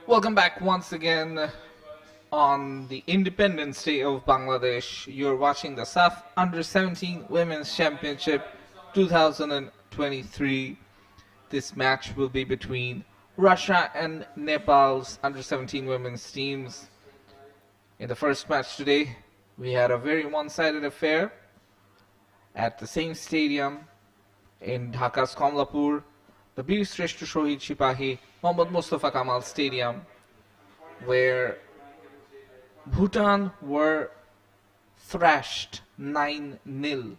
Welcome back once again on the Independence Day of Bangladesh. You're watching the SAFF Under 17 Women's Championship 2023. This match will be between Russia and Nepal's Under 17 women's teams. In the first match today, we had a very one-sided affair at the same stadium in Dhaka's Komlapur, the Bir Shrestha Shohid Sipahi Mohammad Mustafa Kamal Stadium, where Bhutan were thrashed 9-0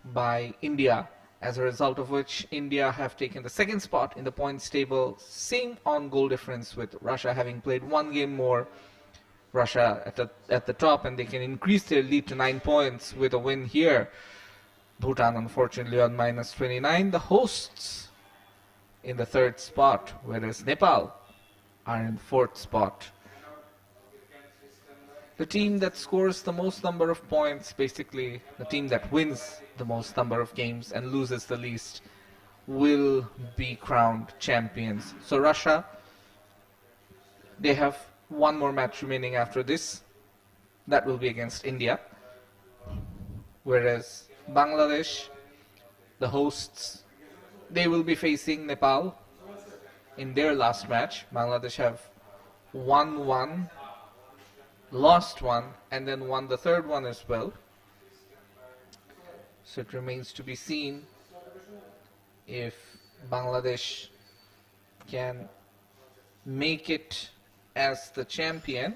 by India, as a result of which India have taken the second spot in the points table, same on goal difference, with Russia having played one game more. Russia at the top, and they can increase their lead to 9 points with a win here. Bhutan unfortunately on minus 29, the hosts in the third spot, whereas Nepal are in fourth spot. The team that scores the most number of points, basically the team that wins the most number of games and loses the least, will be crowned champions. So Russia, they have one more match remaining after this. That will be against India. Whereas Bangladesh, the hosts, they will be facing Nepal in their last match. Bangladesh have won one, lost one, and then won the third one as well. So it remains to be seen if Bangladesh can make it as the champion.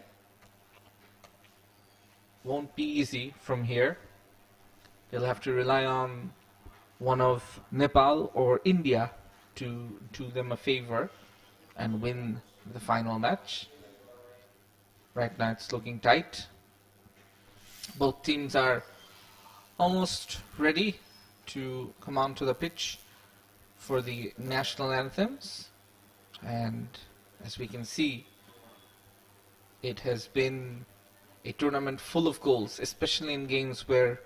Won't be easy from here. They'll have to rely on one of Nepal or India to do them a favor and win the final match. Right now it's looking tight. Both teams are almost ready to come onto the pitch for the national anthems, and as we can see, it has been a tournament full of goals, especially in games where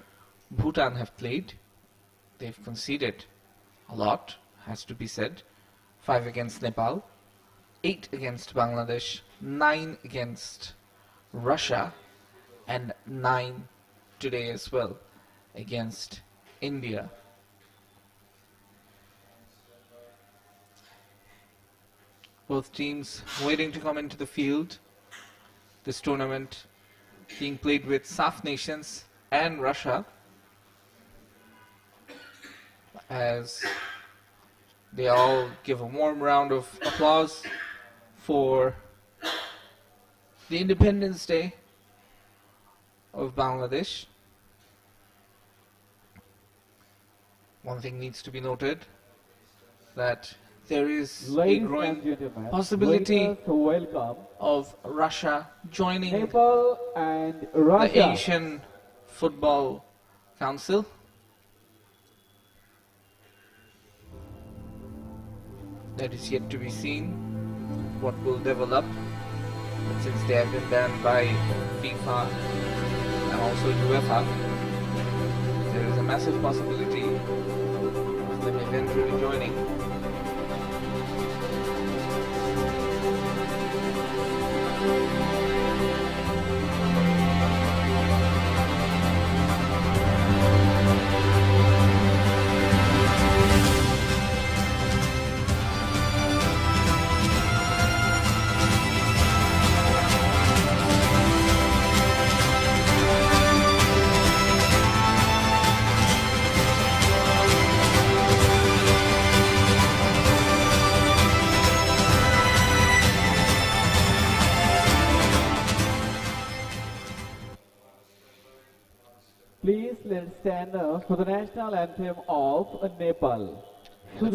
Bhutan have played. They've conceded a lot, has to be said. 5 against Nepal, 8 against Bangladesh, 9 against Russia, and 9 today as well against India. Both teams waiting to come into the field. This tournament being played with SAFF nations and Russia, as they all give a warm round of applause for the Independence Day of Bangladesh. One thing needs to be noted, that there is a growing possibility of Russia joining Nepal and the Russia. Asian Football Council. That is yet to be seen what will develop, but since they have been banned by FIFA and also UEFA, there is a massive possibility of them eventually joining. Please let's stand up for the national anthem of Nepal.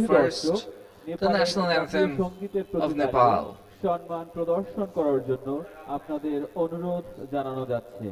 First, the national anthem of Nepal. সম্মান প্রদর্শন করার জন্য আপনাদের অনুরোধ জানানো যাচ্ছে।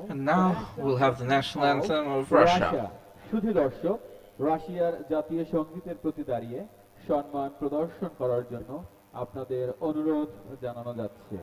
And now we'll have the national anthem of Russia. শুধু দর্শক, রাশিয়ার জাতীয় সঙ্গীতের প্রতি দাঁড়িয়ে সম্মান প্রদর্শন করার জন্য আপনাদের অনুরোধ জানানো যাচ্ছে।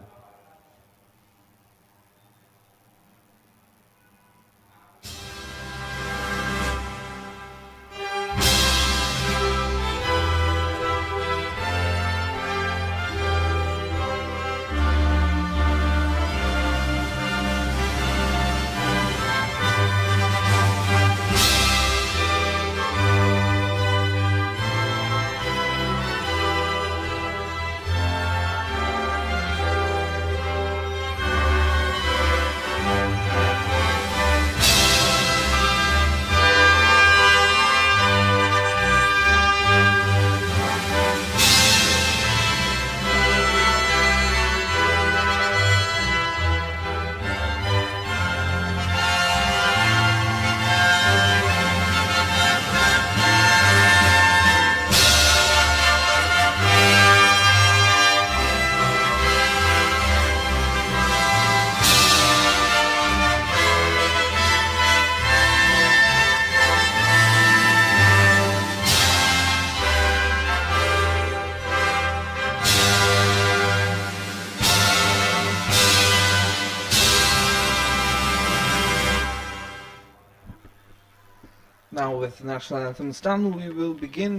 Now with the national anthems done, we will begin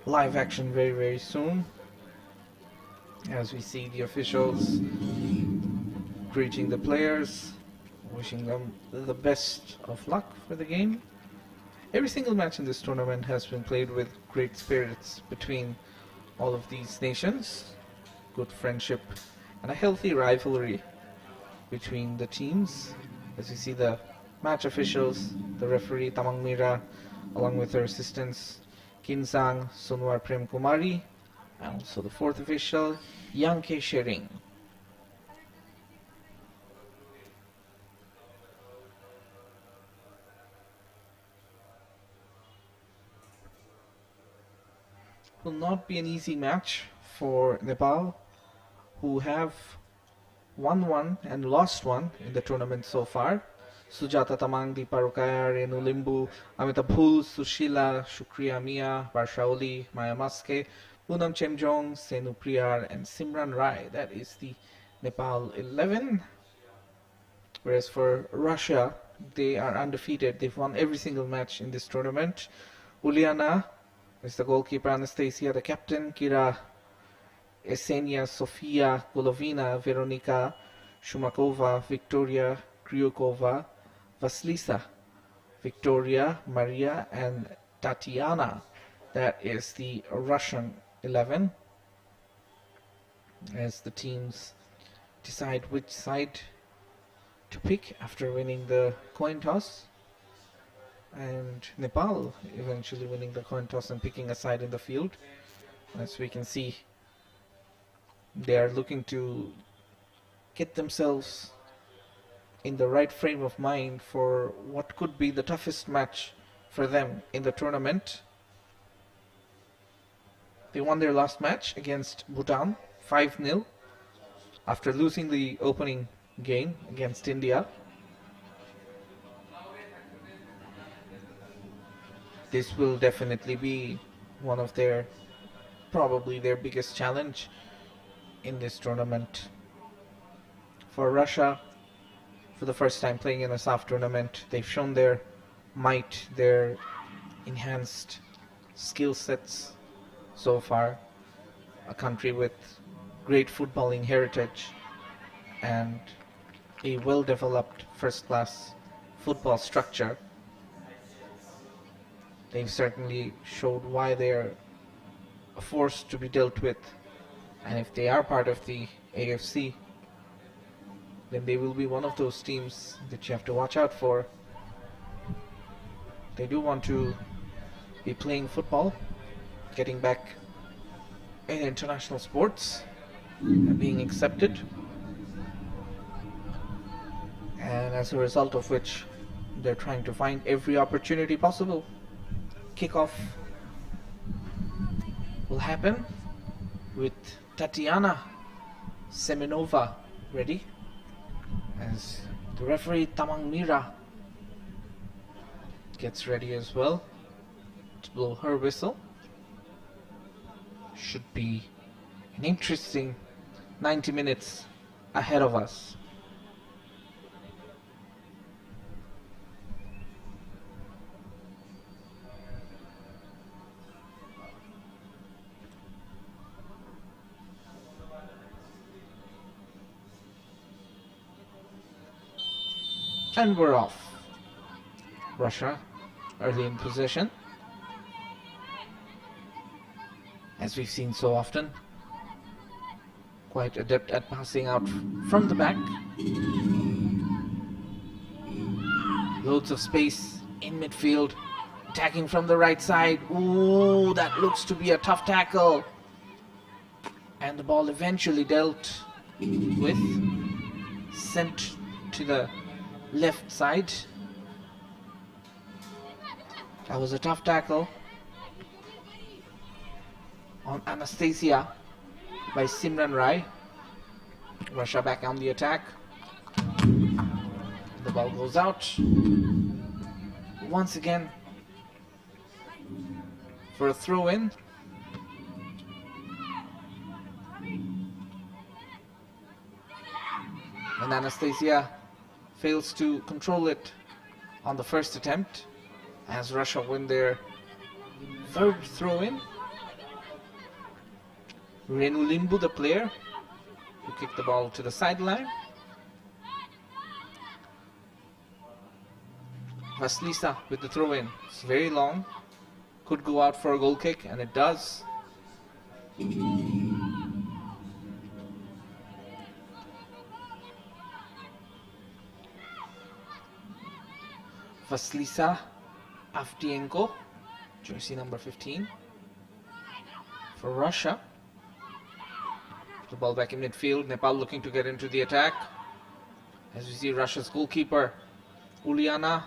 live action very, very soon. As we see the officials greeting the players, wishing them the best of luck for the game. Every single match in this tournament has been played with great spirits between all of these nations, good friendship and a healthy rivalry between the teams. As we see the match officials, the referee Tamang Mira, along with her assistants Kinsang Sunwar Prem Kumari, and also the fourth official Yanke Shering. Will not be an easy match for Nepal, who have won one and lost one in the tournament so far. Sujata Tamang, Deeparukaya, Renu Limbu, Amita Bhul, Sushila, Shukriya Mia, Barshaoli, Maya Maske, Poonam Chemjong, Senu Priyar, and Simran Rai. That is the Nepal 11. Whereas for Russia, they are undefeated. They've won every single match in this tournament. Uliana is the goalkeeper, Anastasia the captain, Kira, Esenia, Sofia, Golovina, Veronika, Shumakova, Victoria, Kryukova, Vasilisa, Victoria, Maria, and Tatiana. That is the Russian 11. As the teams decide which side to pick after winning the coin toss. And Nepal eventually winning the coin toss and picking a side in the field. As we can see, they are looking to get themselves in the right frame of mind for what could be the toughest match for them in the tournament. They won their last match against Bhutan 5-0 after losing the opening game against India. This will definitely be one of probably their biggest challenge in this tournament. For Russia, for the first time playing in a SAFF tournament, they've shown their might, their enhanced skill sets so far. A country with great footballing heritage and a well-developed first-class football structure. They've certainly showed why they're a force to be dealt with, and if they are part of the AFC, then they will be one of those teams that you have to watch out for. They do want to be playing football, getting back in international sports, and being accepted, and as a result of which they're trying to find every opportunity possible. Kickoff will happen with Tatiana Semenova ready, as The referee Tamang Mira gets ready as well to blow her whistle. Should be an interesting 90 minutes ahead of us. And we're off. Russia early in possession, as we've seen so often. Quite adept at passing out from the back. Loads of space in midfield. Attacking from the right side. Ooh, that looks to be a tough tackle. And the ball eventually dealt with. Sent to the left side. That was a tough tackle on Anastasia by Simran Rai. Russia back on the attack. The ball goes out. Once again for a throw-in. And Anastasia fails to control it on the first attempt as Russia win their third throw-in. Renu Limbu, the player who kicked the ball to the sideline. Vasilisa with the throw-in. It's very long. Could go out for a goal kick, and it does. Vasilisa Avdienko, jersey number 15 for Russia. The ball back in midfield. Nepal looking to get into the attack. As we see Russia's goalkeeper Uliana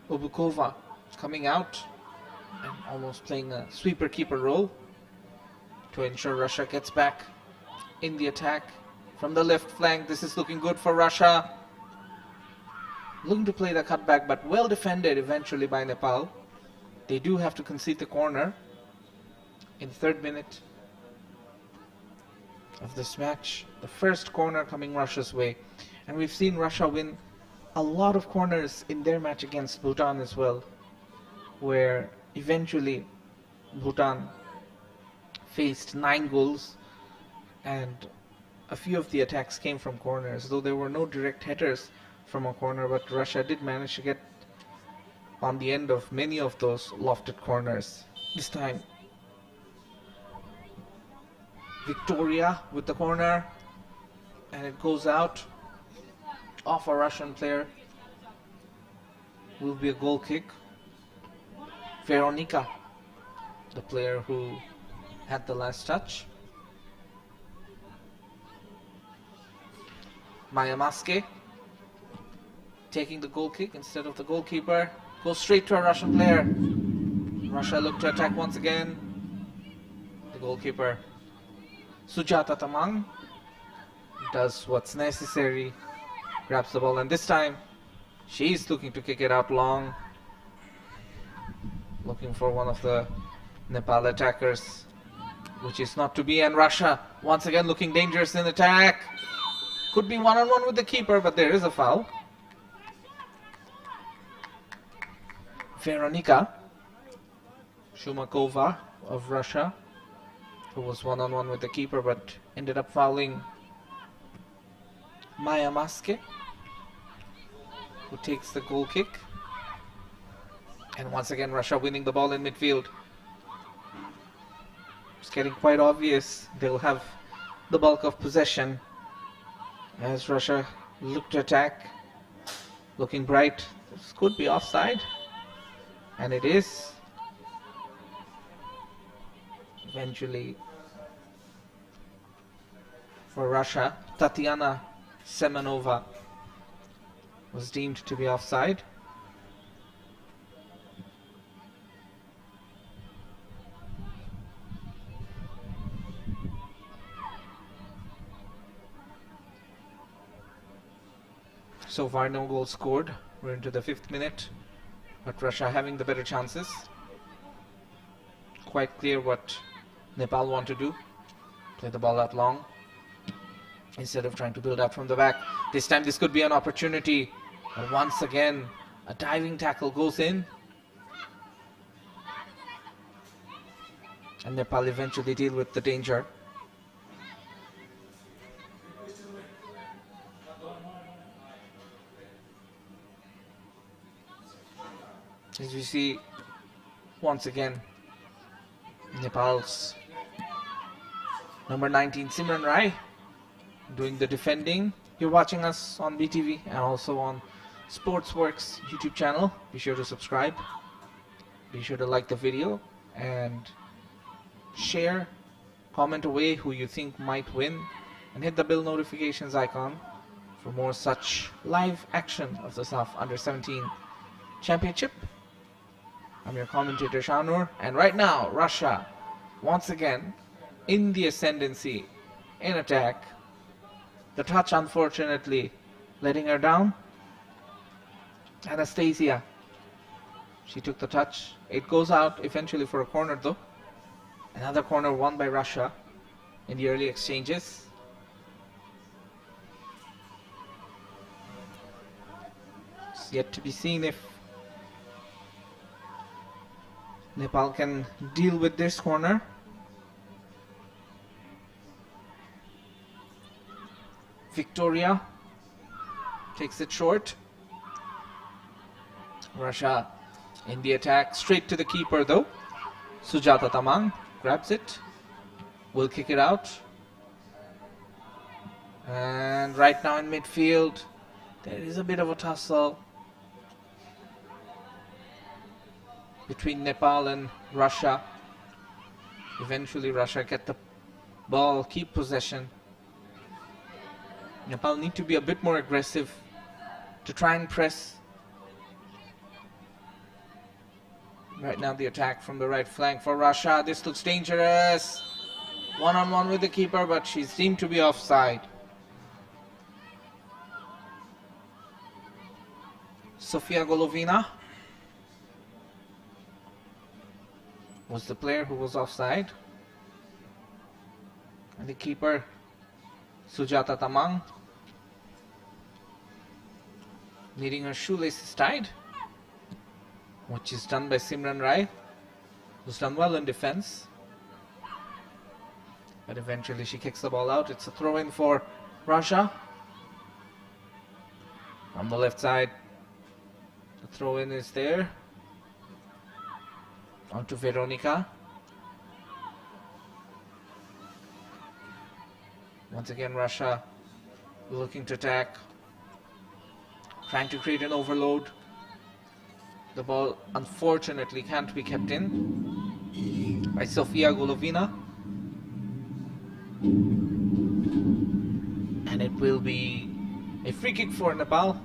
Obukova coming out and almost playing a sweeper keeper role to ensure Russia gets back in the attack from the left flank. This is looking good for Russia. Looking to play the cutback, but well defended eventually by Nepal. They do have to concede the corner in the 3rd minute of this match. The first corner coming Russia's way. And we've seen Russia win a lot of corners in their match against Bhutan as well, where eventually Bhutan faced 9 goals and a few of the attacks came from corners, though there were no direct headers from a corner, but Russia did manage to get on the end of many of those lofted corners. This time Victoria with the corner, and it goes out off a Russian player. Will be a goal kick. Veronika, the player who had the last touch. Maya Maske taking the goal kick instead of the goalkeeper. Goes straight to a Russian player. Russia look to attack once again. The goalkeeper Sujata Tamang does what's necessary, grabs the ball, and this time she's looking to kick it out long, looking for one of the Nepal attackers, which is not to be, and Russia once again looking dangerous in attack. Could be one-on-one with the keeper, but there is a foul. Veronika Shumakova of Russia, who was one-on-one with the keeper but ended up fouling Maya Maske, who takes the goal kick. And once again Russia winning the ball in midfield. It's getting quite obvious they'll have the bulk of possession as Russia look to attack. Looking bright. This could be offside, and it is. Eventually for Russia, Tatiana Semenova was deemed to be offside. So so far no goal scored. We're into the 5th minute, but Russia having the better chances. Quite clear what Nepal want to do. Play the ball out long instead of trying to build up from the back. This time this could be an opportunity, but once again a diving tackle goes in, and Nepal eventually deal with the danger. As we see once again Nepal's number 19 Simran Rai doing the defending. You're watching us on BTV and also on Sportzworkz YouTube channel. Be sure to subscribe. Be sure to like the video and share, comment away who you think might win, and hit the bell notifications icon for more such live action of the SAFF Under-17 Championship. I'm your commentator Shanur, and right now Russia once again in the ascendancy in attack. The touch unfortunately letting her down. Anastasia, she took the touch. It goes out eventually for a corner though. Another corner won by Russia in the early exchanges. It's yet to be seen if Nepal can deal with this corner. Victoria takes it short. Russia in the attack, straight to the keeper though. Sujata Tamang grabs it, will kick it out. And right now in midfield, there is a bit of a tussle between Nepal and Russia. Eventually Russia get the ball, keep possession. Nepal need to be a bit more aggressive to try and press. Right now the attack from the right flank for Russia. This looks dangerous. One-on-one with the keeper, but she's deemed to be offside. Sofia Golovina was the player who was offside. And the keeper, Sujata Tamang, needing her shoelaces tied, which is done by Simran Rai, who's done well in defense. But eventually she kicks the ball out. It's a throw-in for Russia. On the left side, the throw-in is there. On to Veronica. Once again, Russia looking to attack, trying to create an overload. The ball unfortunately can't be kept in by Sofia Golovina. And it will be a free kick for Nepal.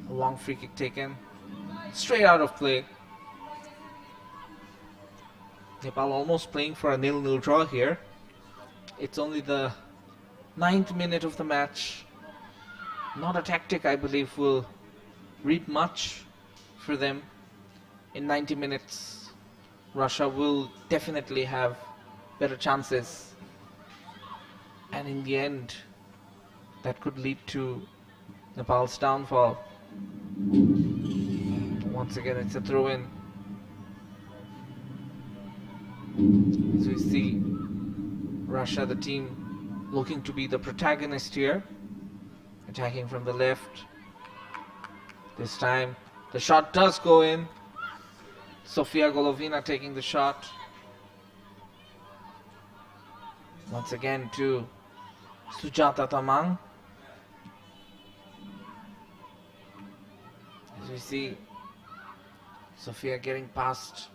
A long free kick taken straight out of play. Nepal almost playing for a 0-0 draw here. It's only the 9th minute of the match. Not a tactic I believe will read much for them. In 90 minutes, Russia will definitely have better chances. And in the end, that could lead to Nepal's downfall. Once again, it's a throw-in. As we see Russia, the team looking to be the protagonist here, attacking from the left. This time the shot does go in. Sofia Golovina taking the shot. Once again to Sujata Tamang. As we see Sofia getting past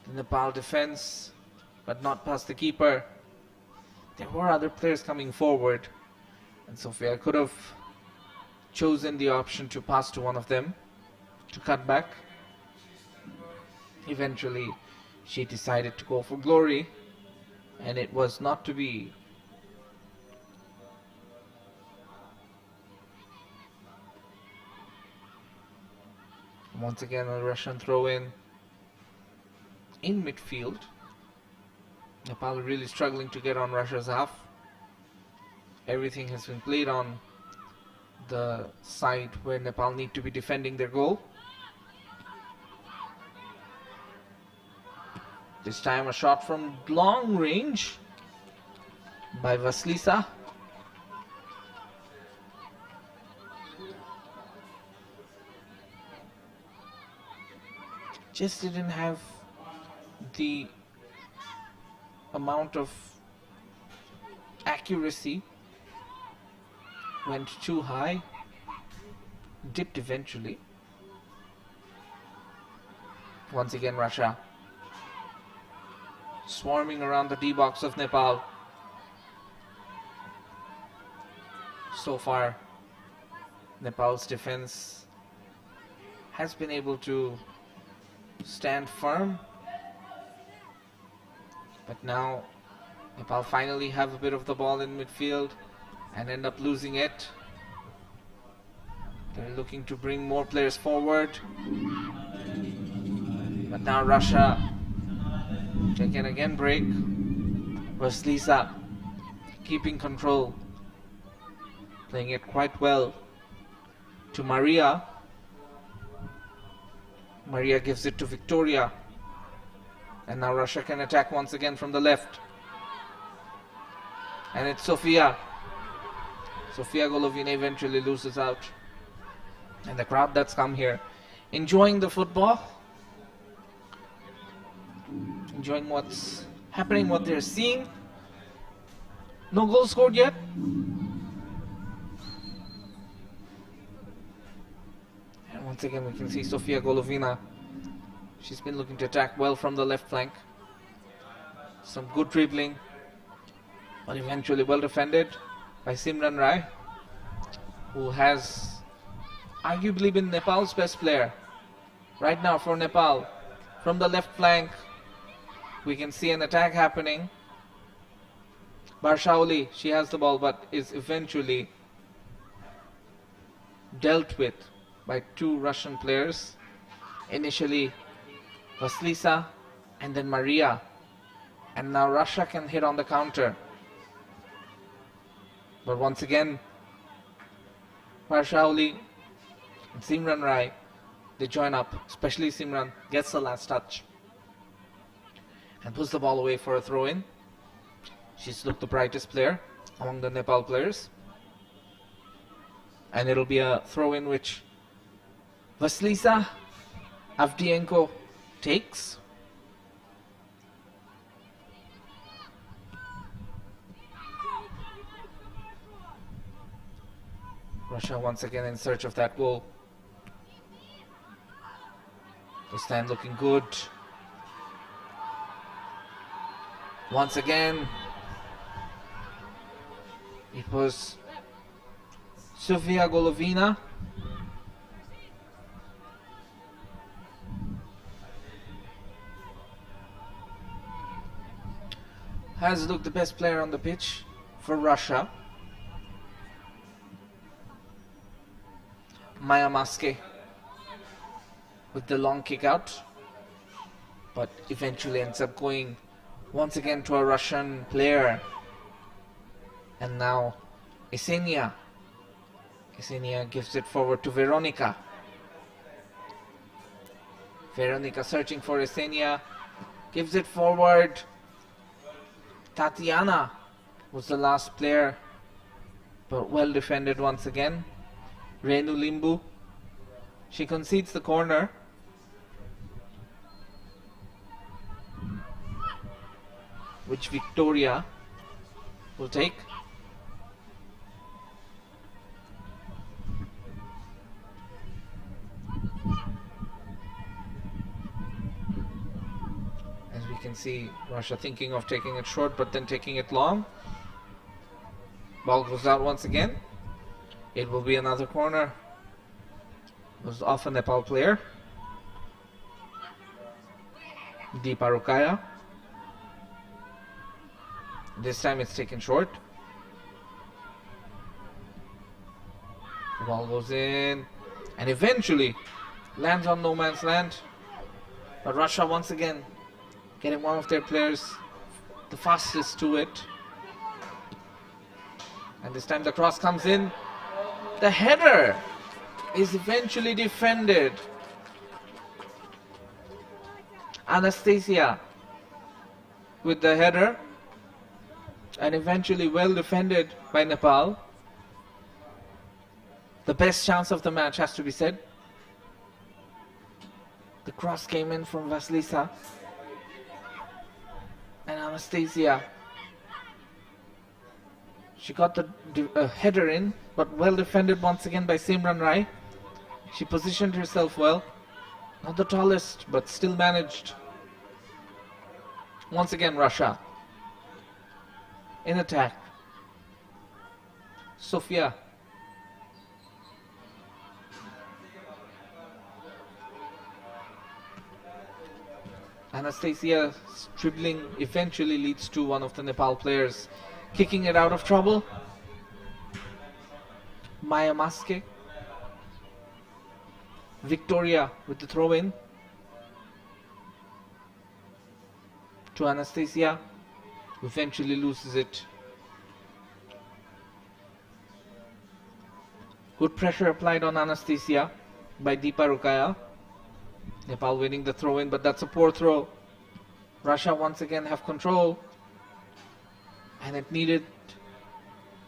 the Nepal defense, but not past the keeper. There were other players coming forward, and Sofia could have chosen the option to pass to one of them to cut back. Eventually she decided to go for glory, and it was not to be. Once again, a Russian throw in midfield. Nepal really struggling to get on Russia's half. Everything has been played on the side where Nepal need to be defending their goal. This time a shot from long range by Vasilisa. Just didn't have the amount of accuracy. Went too high, dipped eventually. Once again, Russia swarming around the D box of Nepal. So far, Nepal's defense has been able to stand firm, but now Nepal finally have a bit of the ball in midfield and end up losing it. They're looking to bring more players forward, but now Russia they can again break. Vasilisa keeping control, playing it quite well to Maria. Maria gives it to Victoria, and now Russia can attack once again from the left, and it's Sofia Golovina eventually loses out, and the crowd that's come here enjoying the football, enjoying what's happening, what they're seeing. No goal scored yet. And once again we can see Sofia Golovina. She's been looking to attack well from the left flank. Some good dribbling, but eventually well defended by Simran Rai, who has arguably been Nepal's best player right now for Nepal. From the left flank, we can see an attack happening. Barshaoli, she has the ball, but is eventually dealt with by two Russian players. Initially Vasilisa and then Maria, and now Russia can hit on the counter. But once again, Barshaoli and Simran Rai, they join up, especially Simran gets the last touch and puts the ball away for a throw-in. She's looked the brightest player among the Nepal players, and it'll be a throw-in which Vasilisa Avdiyenko takes. Russia once again in search of that goal. This time looking good. Once again, it was Sofia Golovina. Has looked the best player on the pitch for Russia. Maya Maske with the long kick out, but eventually ends up going once again to a Russian player. And now Esenia gives it forward to Veronica. Veronica searching for Esenia, gives it forward. Tatiana was the last player, but well defended once again. Renu Limbu, she concedes the corner. Which Victoria will take. As we can see, Russia thinking of taking it short, but then taking it long. Ball goes out once again. It will be another corner. It was off a Nepal player. Deepa Rukaya. This time it's taken short. The ball goes in, and eventually Lands on no man's land. But Russia once again getting one of their players the fastest to it. And this time the cross comes in. The header is eventually defended. Anastasia with the header, and eventually well defended by Nepal. The best chance of the match, has to be said. The cross came in from Vasilisa, and Anastasia, she got the header in, but well defended once again by Simran Rai. She positioned herself well. Not the tallest, but still managed. Once again, Russia in attack. Sofia. Anastasia's dribbling eventually leads to one of the Nepal players kicking it out of trouble. Maya Maske. Victoria with the throw in to Anastasia, who eventually loses it. Good pressure applied on Anastasia by Deepa Rukaya. Nepal winning the throw in, but that's a poor throw. Russia once again have control, and it needed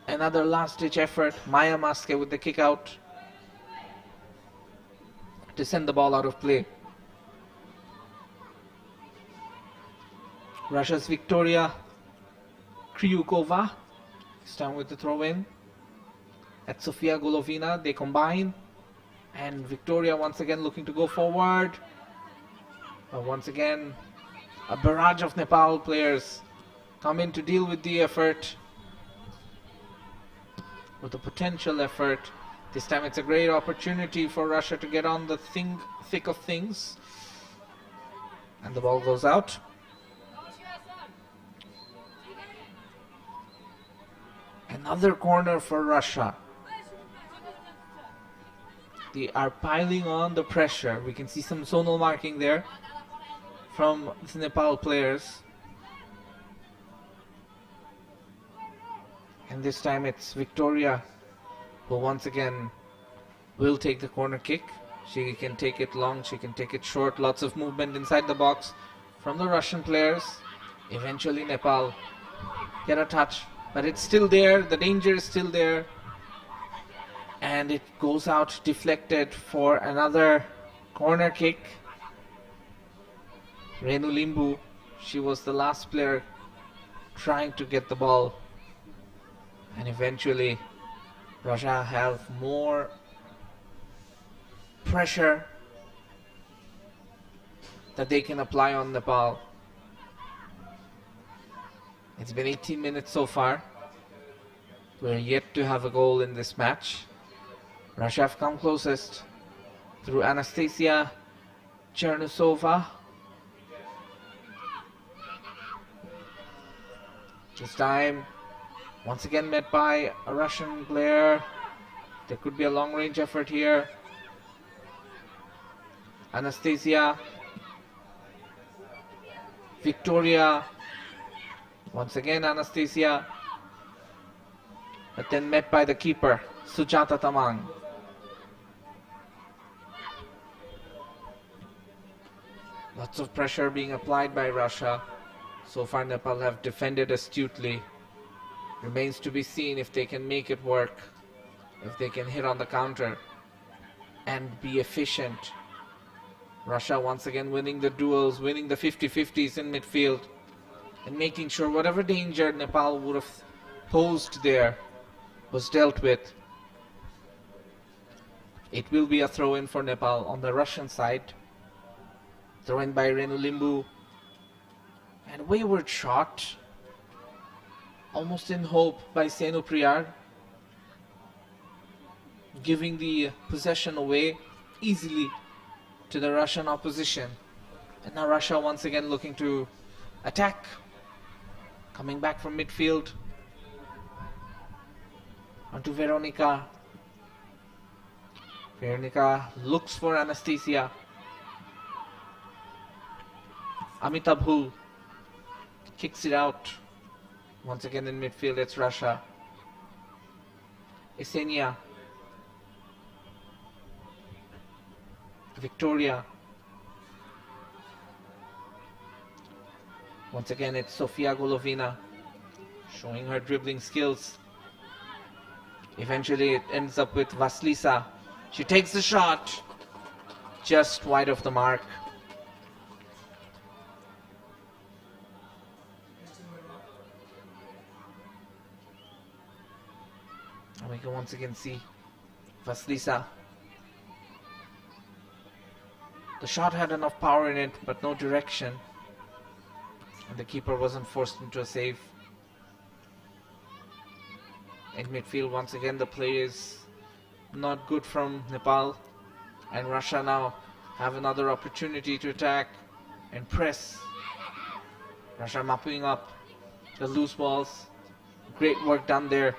another last ditch effort. Maya Maske with the kick out to send the ball out of play. Russia's Victoria Kryukova is down with the throw in. At Sofia Golovina, they combine, and Victoria once again looking to go forward. But once again, a barrage of Nepal players come in to deal with the effort, with the potential effort. This time it's a great opportunity for Russia to get on the thick of things. And the ball goes out. Another corner for Russia. They are piling on the pressure. We can see some zonal marking there from the Nepal players. And this time it's Victoria who once again will take the corner kick. She can take it long, she can take it short. Lots of movement inside the box from the Russian players. Eventually Nepal get a touch, but it's still there. The danger is still there. And it goes out deflected for another corner kick. Renu Limbu, she was the last player trying to get the ball. And eventually Russia have more pressure that they can apply on Nepal. It's been 18 minutes so far. We're yet to have a goal in this match. Russia have come closest through Anastasia Chernusova. This time, once again met by a Russian player. There could be a long-range effort here. Anastasia. Victoria. Once again Anastasia. But then met by the keeper, Sujata Tamang. Lots of pressure being applied by Russia. So far Nepal have defended astutely. Remains to be seen if they can make it work, if they can hit on the counter and be efficient. Russia once again winning the duels, winning the 50-50s in midfield, and making sure whatever danger Nepal would have posed there was dealt with. It will be a throw-in for Nepal on the Russian side. Throw-in by Renu Limbu. And wayward shot, almost in hope, by Senu Priyar, giving the possession away easily to the Russian opposition. And now Russia once again looking to attack, coming back from midfield onto Veronica. Veronica looks for Anastasia. Amitabh kicks it out. Once again in midfield, it's Russia. Esenia. Victoria. Once again, it's Sofia Golovina showing her dribbling skills. Eventually, it ends up with Vasilisa. She takes the shot just wide of the mark. And we can once again see Vasilisa. The shot had enough power in it, but no direction. And the keeper wasn't forced into a save. In midfield, once again, the play is not good from Nepal. And Russia now have another opportunity to attack and press. Russia mopping up the loose balls. Great work done there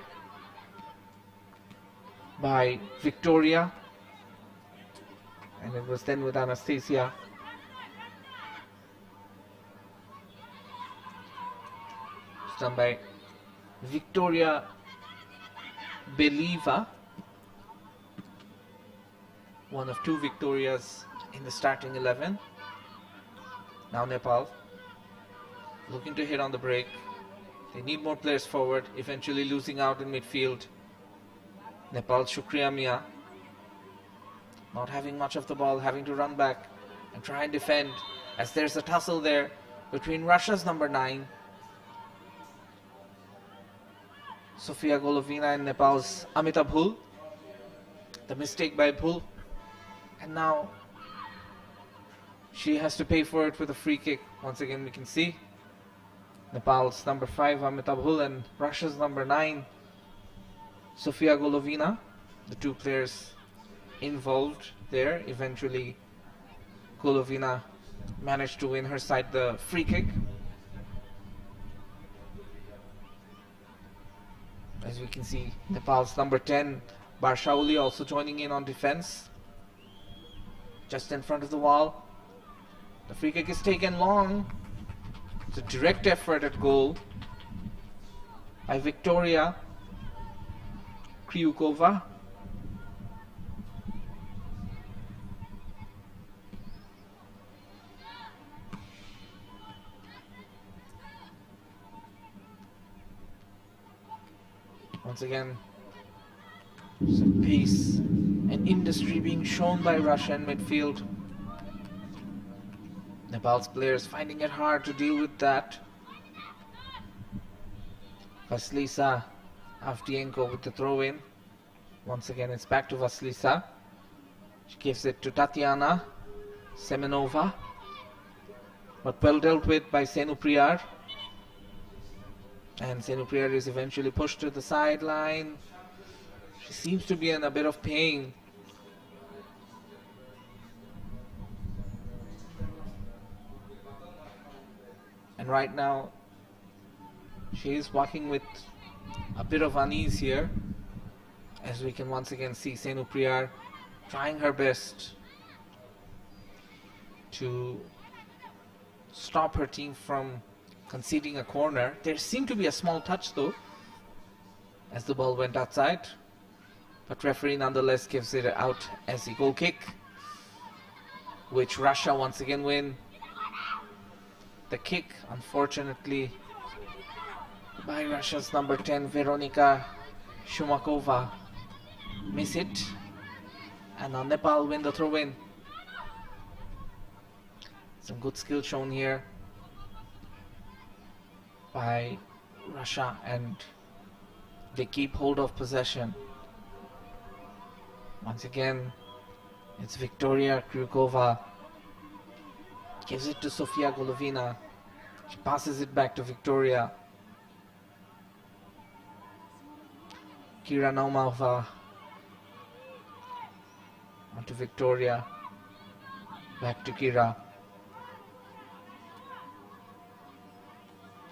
by Victoria. And it was then with Anastasia. It's done by Victoria Believa. One of two Victorias in the starting 11. Now Nepal looking to hit on the break. They need more players forward, eventually losing out in midfield. Nepal's Shukriya Mia not having much of the ball, having to run back and try and defend, as there's a tussle there between Russia's number 9, Sofia Golovina, and Nepal's Amitabh. The mistake by Bhul, and now she has to pay for it with a free kick. Once again, we can see Nepal's number 5 Amitabh and Russia's number 9 Sofia Golovina, the two players involved there. Eventually Golovina managed to win her side the free kick. As we can see, Nepal's number 10 Barshauli also joining in on defense, just in front of the wall. The free kick is taken long. It's a direct effort at goal by Victoria Kryukova. Once again, some pace and industry being shown by Russia in midfield. Nepal's players finding it hard to deal with that. Vasilisa Avdienko with the throw-in. Once again, it's back to Vasilisa. She gives it to Tatiana Semenova, but well dealt with by Senupriyar. And Senupriyar is eventually pushed to the sideline. She seems to be in a bit of pain. And right now, she is walking with a bit of unease here, as we can once again see Senupriyar trying her best to stop her team from conceding a corner. There seemed to be a small touch though, as the ball went outside, but referee nonetheless gives it out as a goal kick, which Russia once again win. The kick, unfortunately, by Russia's number 10 Veronika Shumakova, miss it, and now Nepal win the throw-in. Some good skill shown here by Russia, and they keep hold of possession. Once again, it's Victoria Kryukova, gives it to Sofia Golovina. She passes it back to Victoria. Kira Naumova onto Victoria, back to Kira.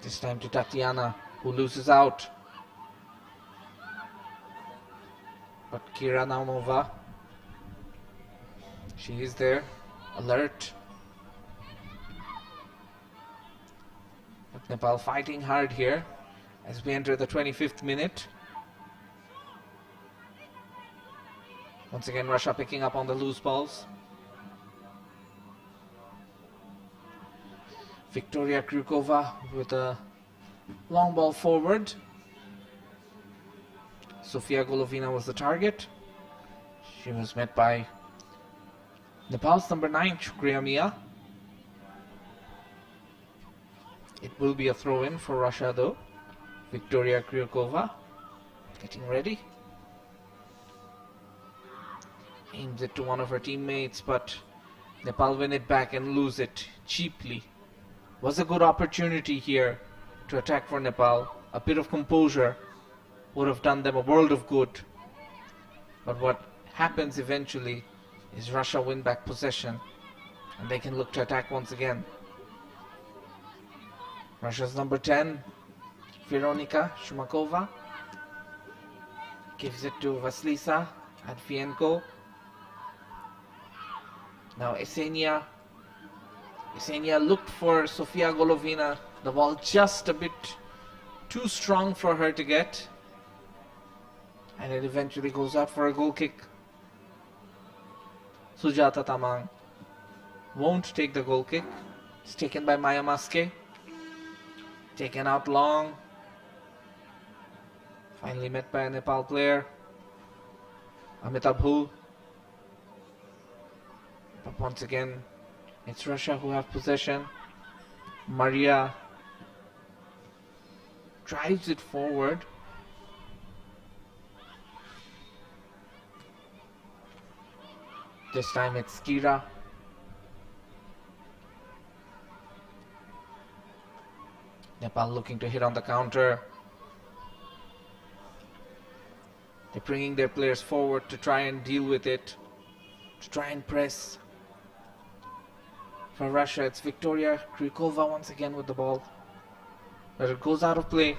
This time to Tatiana, who loses out. But Kira Naumova She is there, alert. But Nepal fighting hard here as we enter the 25th minute. Once again, Russia picking up on the loose balls. Victoria Krykova with a long ball forward. Sofia Golovina was the target. She was met by Nepal's number 9, Shukriya Mia. It will be a throw-in for Russia though. Victoria Krykova getting ready. Aims it to one of her teammates, but Nepal win it back and lose it cheaply. Was a good opportunity here to attack for Nepal. A bit of composure would have done them a world of good. But what happens eventually is Russia win back possession and they can look to attack once again. Russia's number 10, Veronika Shumakova, gives it to Vasilisa Advienko. Now Esenia looked for Sofia Golovina. The ball just a bit too strong for her to get. And it eventually goes out for a goal kick. Sujata Tamang won't take the goal kick. It's taken by Maya Maske. Taken out long. Finally met by a Nepal player, Amitabh. But once again, it's Russia who have possession. Maria drives it forward. This time it's Kira. Nepal looking to hit on the counter. They're bringing their players forward to try and deal with it, to try and press. For Russia, it's Victoria Krykova once again with the ball. But it goes out of play.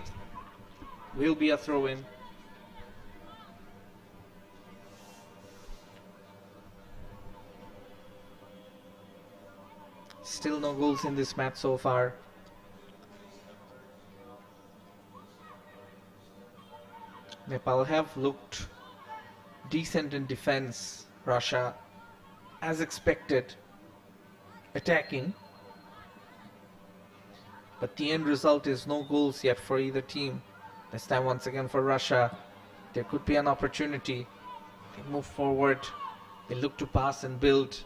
Will be a throw-in. Still no goals in this match so far. Nepal have looked decent in defense. Russia, as expected, attacking. But the end result is no goals yet for either team. This time once again for Russia, there could be an opportunity. They move forward. They look to pass and build.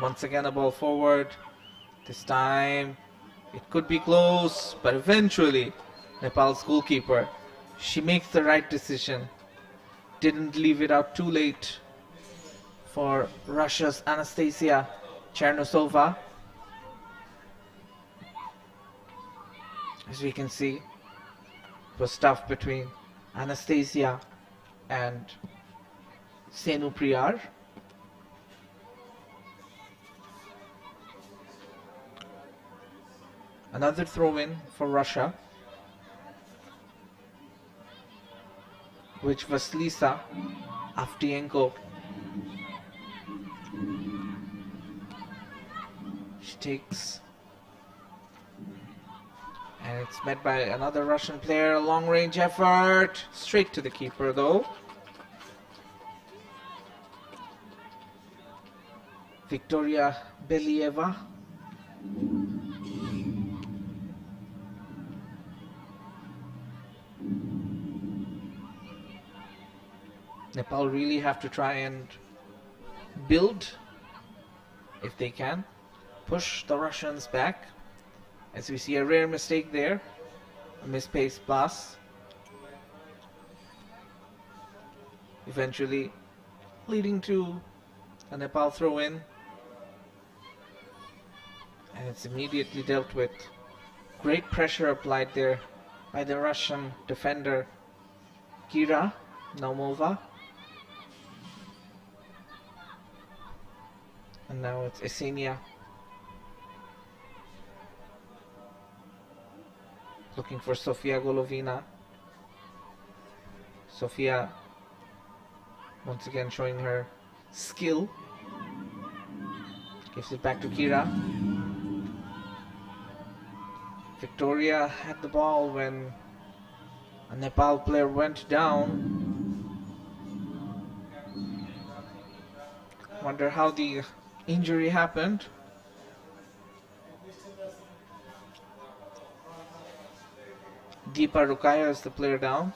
Once again a ball forward. This time it could be close, but eventually Nepal's goalkeeper, she makes the right decision. Didn't leave it out too late for Russia's Anastasia Chernosova. As we can see, it was tough between Anastasia and Senu Priyar. Another throw-in for Russia, which Vasilisa Avdienko. She takes, and it's met by another Russian player. A long-range effort, straight to the keeper though. Victoria Believa. Nepal really have to try and build if they can. Push the Russians back. As we see a rare mistake there. A misplaced pass. Eventually leading to a Nepal throw-in. And it's immediately dealt with. Great pressure applied there by the Russian defender Kira Naumova. And now it's Esenia looking for Sofia Golovina. Sofia once again showing her skill. Gives it back to Kira. Victoria had the ball when a Nepal player went down. Wonder how the injury happened. Deepa Rukaya is the player down.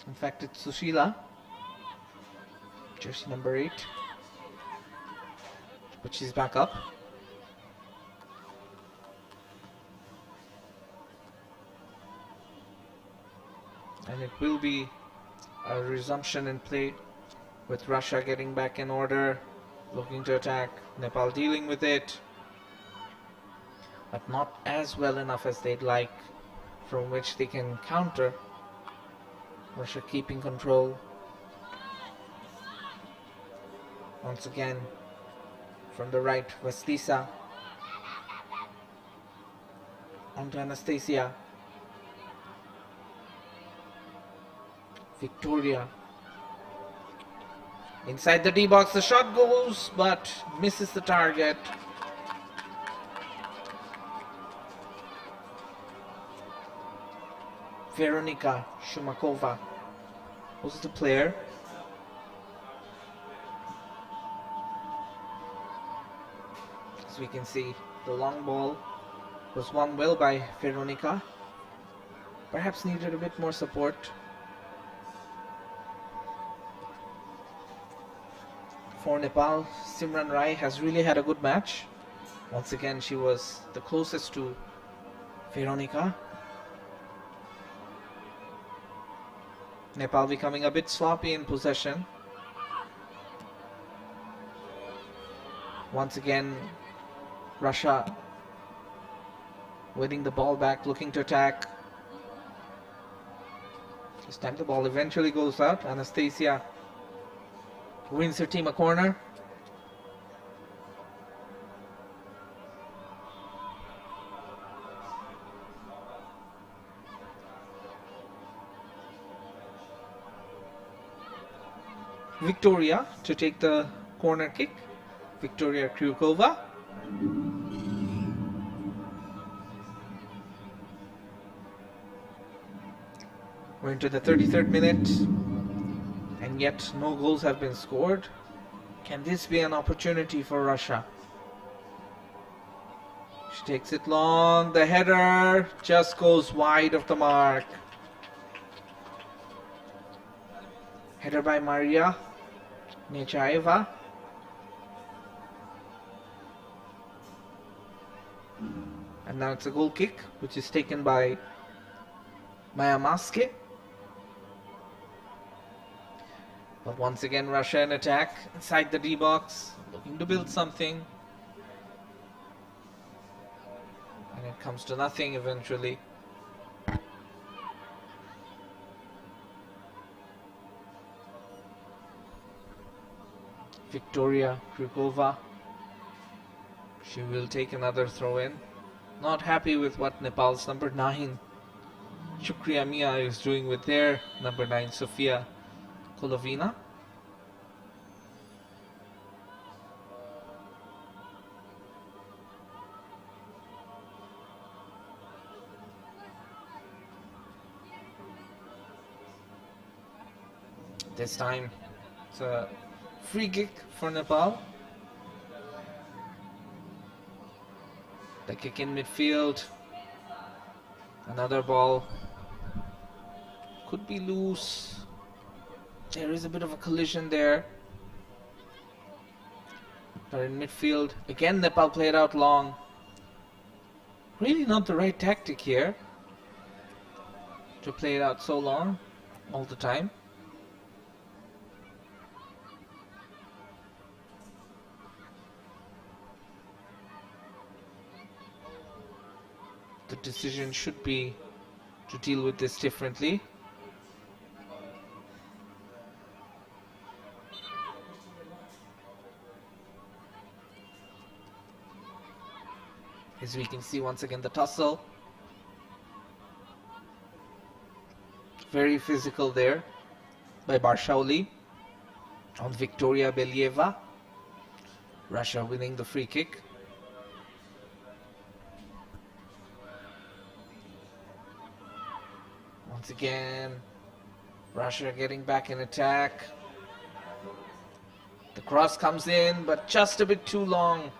In fact, it's Sushila, jersey number 8, but she's back up. And it will be a resumption in play with Russia getting back in order, looking to attack, Nepal dealing with it, but not as well enough as they'd like, from which they can counter. Russia keeping control. Once again, from the right, Vasilisa onto Anastasia. Victoria. Inside the D box, the shot goes, but misses the target. Veronika Shumakova was the player. As we can see, the long ball was won well by Veronika. Perhaps needed a bit more support. For Nepal, Simran Rai has really had a good match. Once again, she was the closest to Veronika. Nepal becoming a bit sloppy in possession. Once again, Russia winning the ball back, looking to attack. This time the ball eventually goes out. Anastasia wins her team a corner. Victoria to take the corner kick. Victoria Kryukova. We're into the 33rd minute, and yet no goals have been scored. Can this be an opportunity for Russia? She takes it long. The header just goes wide of the mark. Header by Maria Nechaeva. And now it's a goal kick, which is taken by Maya Maske. But once again, Russia in attack inside the D box, looking to build something. And it comes to nothing eventually. Victoria Krykova. She will take another throw in. Not happy with what Nepal's number 9 Shukriya Mia is doing with their number 9 Sofia Kolovina. This time it's a free kick for Nepal. The kick in midfield. Another ball. Could be loose. There is a bit of a collision there. But in midfield, again Nepal played out long. Really not the right tactic here to play it out so long all the time. The decision should be to deal with this differently. As we can see once again the tussle. Very physical there by Barshauli on Victoria Believa. Russia winning the free kick. Once again, Russia getting back in attack. The cross comes in, but just a bit too long.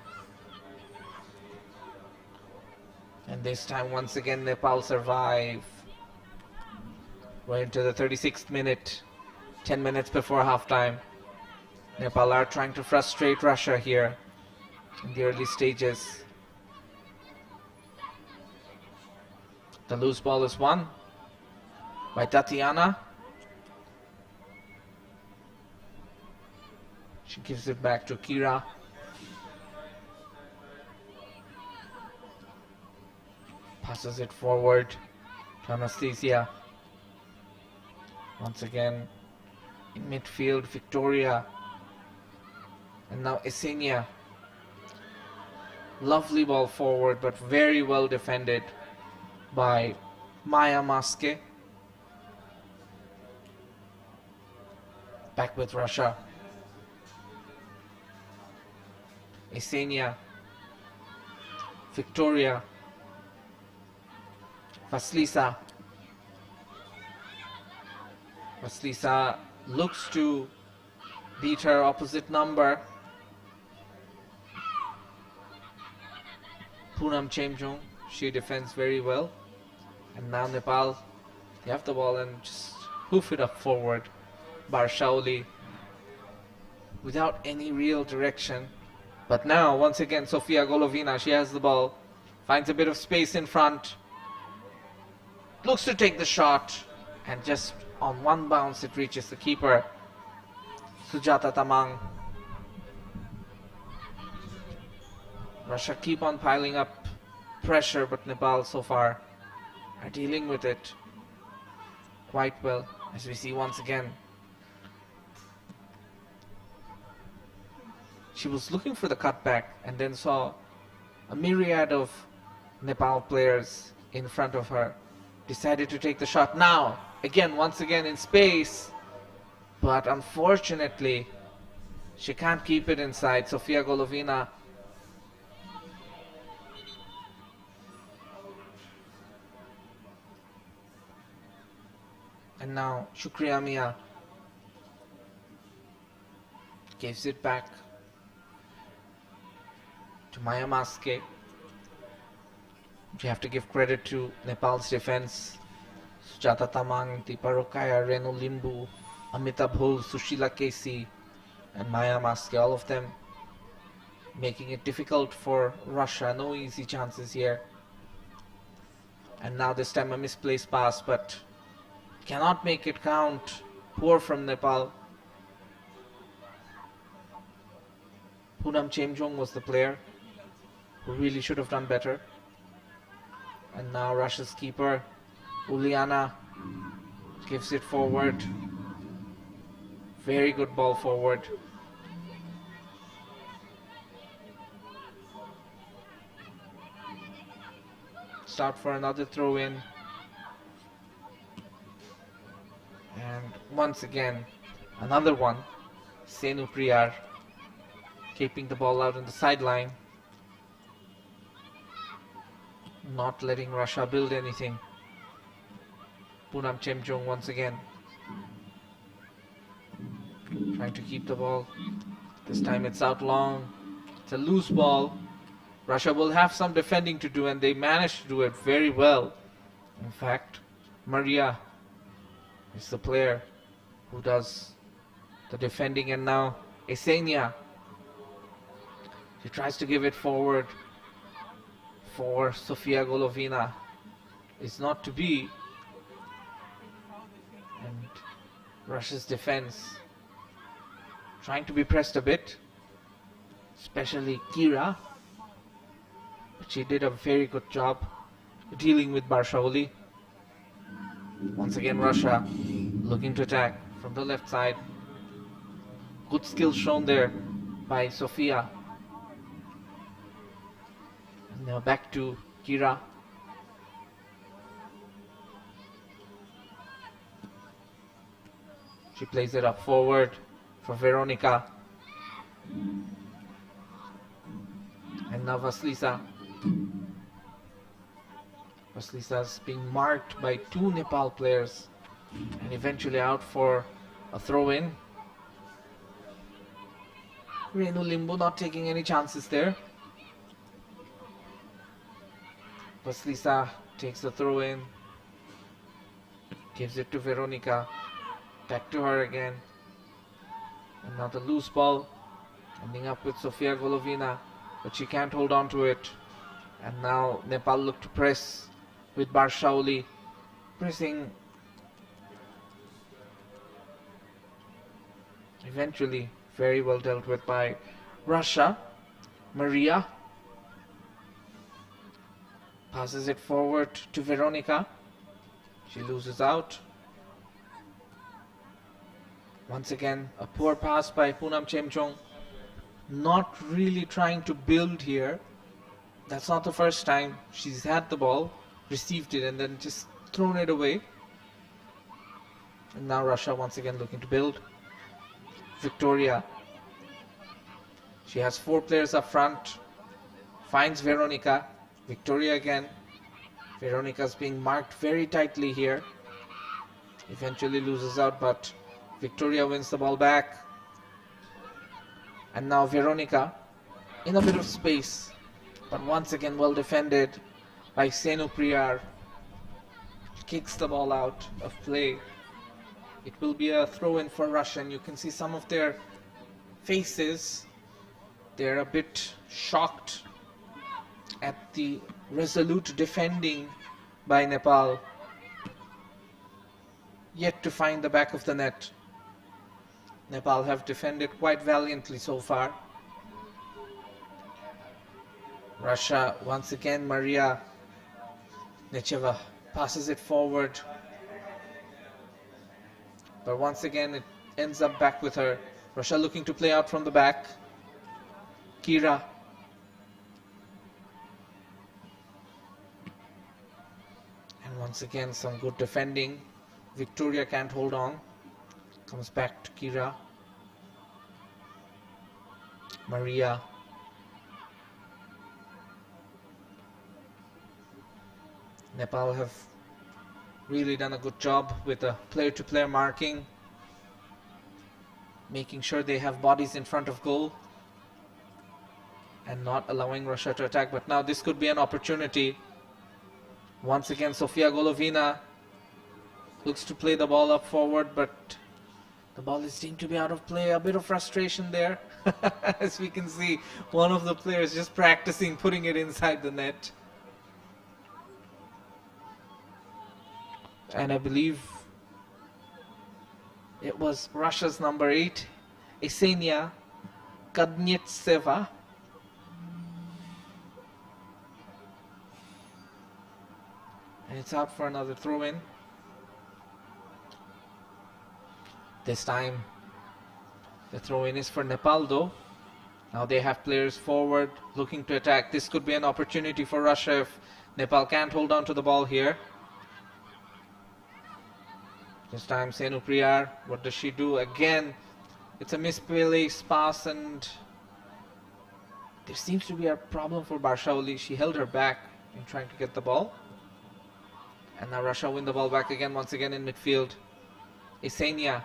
And this time, once again, Nepal survive. We're into the 36th minute, 10 minutes before halftime. Nepal are trying to frustrate Russia here in the early stages. The loose ball is won by Tatiana. She gives it back to Kira. Passes it forward to Anastasia. Once again in midfield, Victoria. And now Esenia. Lovely ball forward, but very well defended by Maya Maske. Back with Russia. Esenia. Victoria. Vasilisa. Vasilisa looks to beat her opposite number. Poonam Chemjong, she defends very well. And now Nepal, they have the ball and just hoof it up forward. Barshauli without any real direction. But now, once again, Sofia Golovina, she has the ball. Finds a bit of space in front. Looks to take the shot. And just on one bounce, it reaches the keeper, Sujata Tamang. Russia keep on piling up pressure, but Nepal so far are dealing with it quite well, as we see once again. She was looking for the cutback and then saw a myriad of Nepal players in front of her. Decided to take the shot now. Again, once again in space. But unfortunately, she can't keep it inside. Sofia Golovina. And now Shukriya Mia gives it back to Maya Maske. You have to give credit to Nepal's defense. Sujata Tamang, Tiparokaya, Renu Limbu, Amita Bhul, Sushila Kesi, and Maya Maske, all of them making it difficult for Russia. No easy chances here. And now this time a misplaced pass, but cannot make it count. Poor from Nepal. Poonam Chemjong was the player who really should have done better. And now Russia's keeper, Uliana, gives it forward. Very good ball forward. Start for another throw in. And once again, another one. Senu Priyar keeping the ball out on the sideline. Not letting Russia build anything. Poonam Chemjong once again trying to keep the ball. This time it's out long. It's a loose ball. Russia will have some defending to do, and they managed to do it very well. In fact, Maria is the player who does the defending. And now Esenia, she tries to give it forward for Sofia Golovina. It's not to be. And Russia's defense trying to be pressed a bit, especially Kira. But she did a very good job dealing with Barshauli. Once again, Russia looking to attack from the left side. Good skill shown there by Sofia. And now back to Kira. She plays it up forward for Veronica. And now Vasilisa. Vasilisa's being marked by two Nepal players and eventually out for a throw-in. Renu Limbu not taking any chances there. Vasilisa takes the throw-in, gives it to Veronica, back to her again. And now the loose ball, ending up with Sofia Golovina, but she can't hold on to it. And now Nepal look to press with Barshauli pressing. Eventually very well dealt with by Russia. Maria passes it forward to Veronica. She loses out. Once again, a poor pass by Poonam Chemchong. Not really trying to build here. That's not the first time she's had the ball, received it, and then just thrown it away. And now Russia once again looking to build. Victoria. She has four players up front. Finds Veronica. Victoria again. Veronica's being marked very tightly here. Eventually loses out, but Victoria wins the ball back. And now Veronica in a bit of space, but once again well defended by Senu Priyar. Kicks the ball out of play. It will be a throw-in for Russia, and you can see some of their faces. They're a bit shocked at the resolute defending by Nepal. Yet to find the back of the net. Nepal have defended quite valiantly so far. Russia, once again, Maria Necheva passes it forward. But once again, it ends up back with her. Russia looking to play out from the back. Kira. And once again, some good defending. Victoria can't hold on. Comes back to Kira. Maria. Nepal have really done a good job with the player-to-player marking, making sure they have bodies in front of goal and not allowing Russia to attack. But now this could be an opportunity. Once again, Sofia Golovina looks to play the ball up forward, but the ball is deemed to be out of play. A bit of frustration there. As we can see, one of the players just practicing putting it inside the net. And I believe it was Russia's number 8, Ksenia Kadnetseva. And it's out for another throw-in. This time, the throw-in is for Nepal though. Now they have players forward looking to attack. This could be an opportunity for Russia if Nepal can't hold on to the ball here. This time Senu Priyar, what does she do? Again, it's a misplaced pass, and there seems to be a problem for Barshauli. She held her back in trying to get the ball. And now Russia win the ball back again, once again in midfield. Ksenia.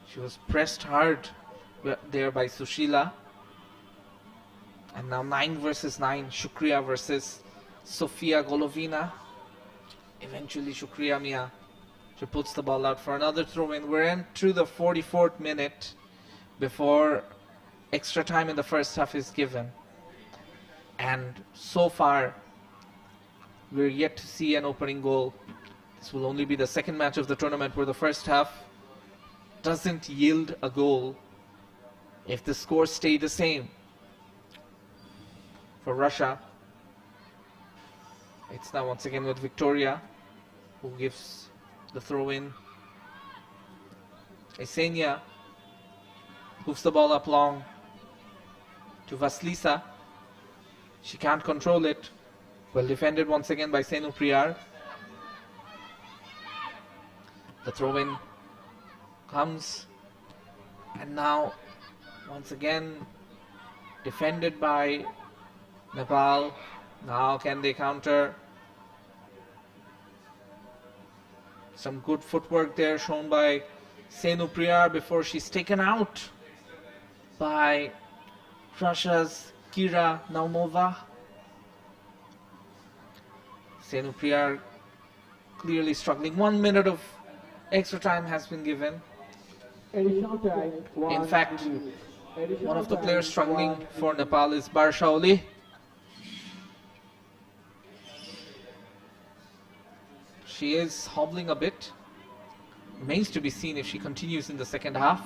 She was pressed hard there by Sushila. And now 9 versus 9. Shukriya versus Sofia Golovina. Eventually Shukriya Mia. She puts the ball out for another throw-in. We're into the 44th minute before extra time in the first half is given. And so far, we're yet to see an opening goal. This will only be the second match of the tournament where the first half doesn't yield a goal. If the scores stay the same for Russia, it's now once again with Victoria, who gives the throw-in. Ksenia hoofs the ball up long to Vasilisa. She can't control it. Well defended once again by Senu Priyar. The throw-in comes, and now once again defended by Nepal. Now can they counter? Some good footwork there shown by Senu Priyar before she's taken out by Russia's Kira Naumova. Senu Priyar clearly struggling. 1 minute of extra time has been given. In fact, one of the players struggling for Nepal is Barshaoli. She is hobbling a bit. Remains to be seen if she continues in the second half.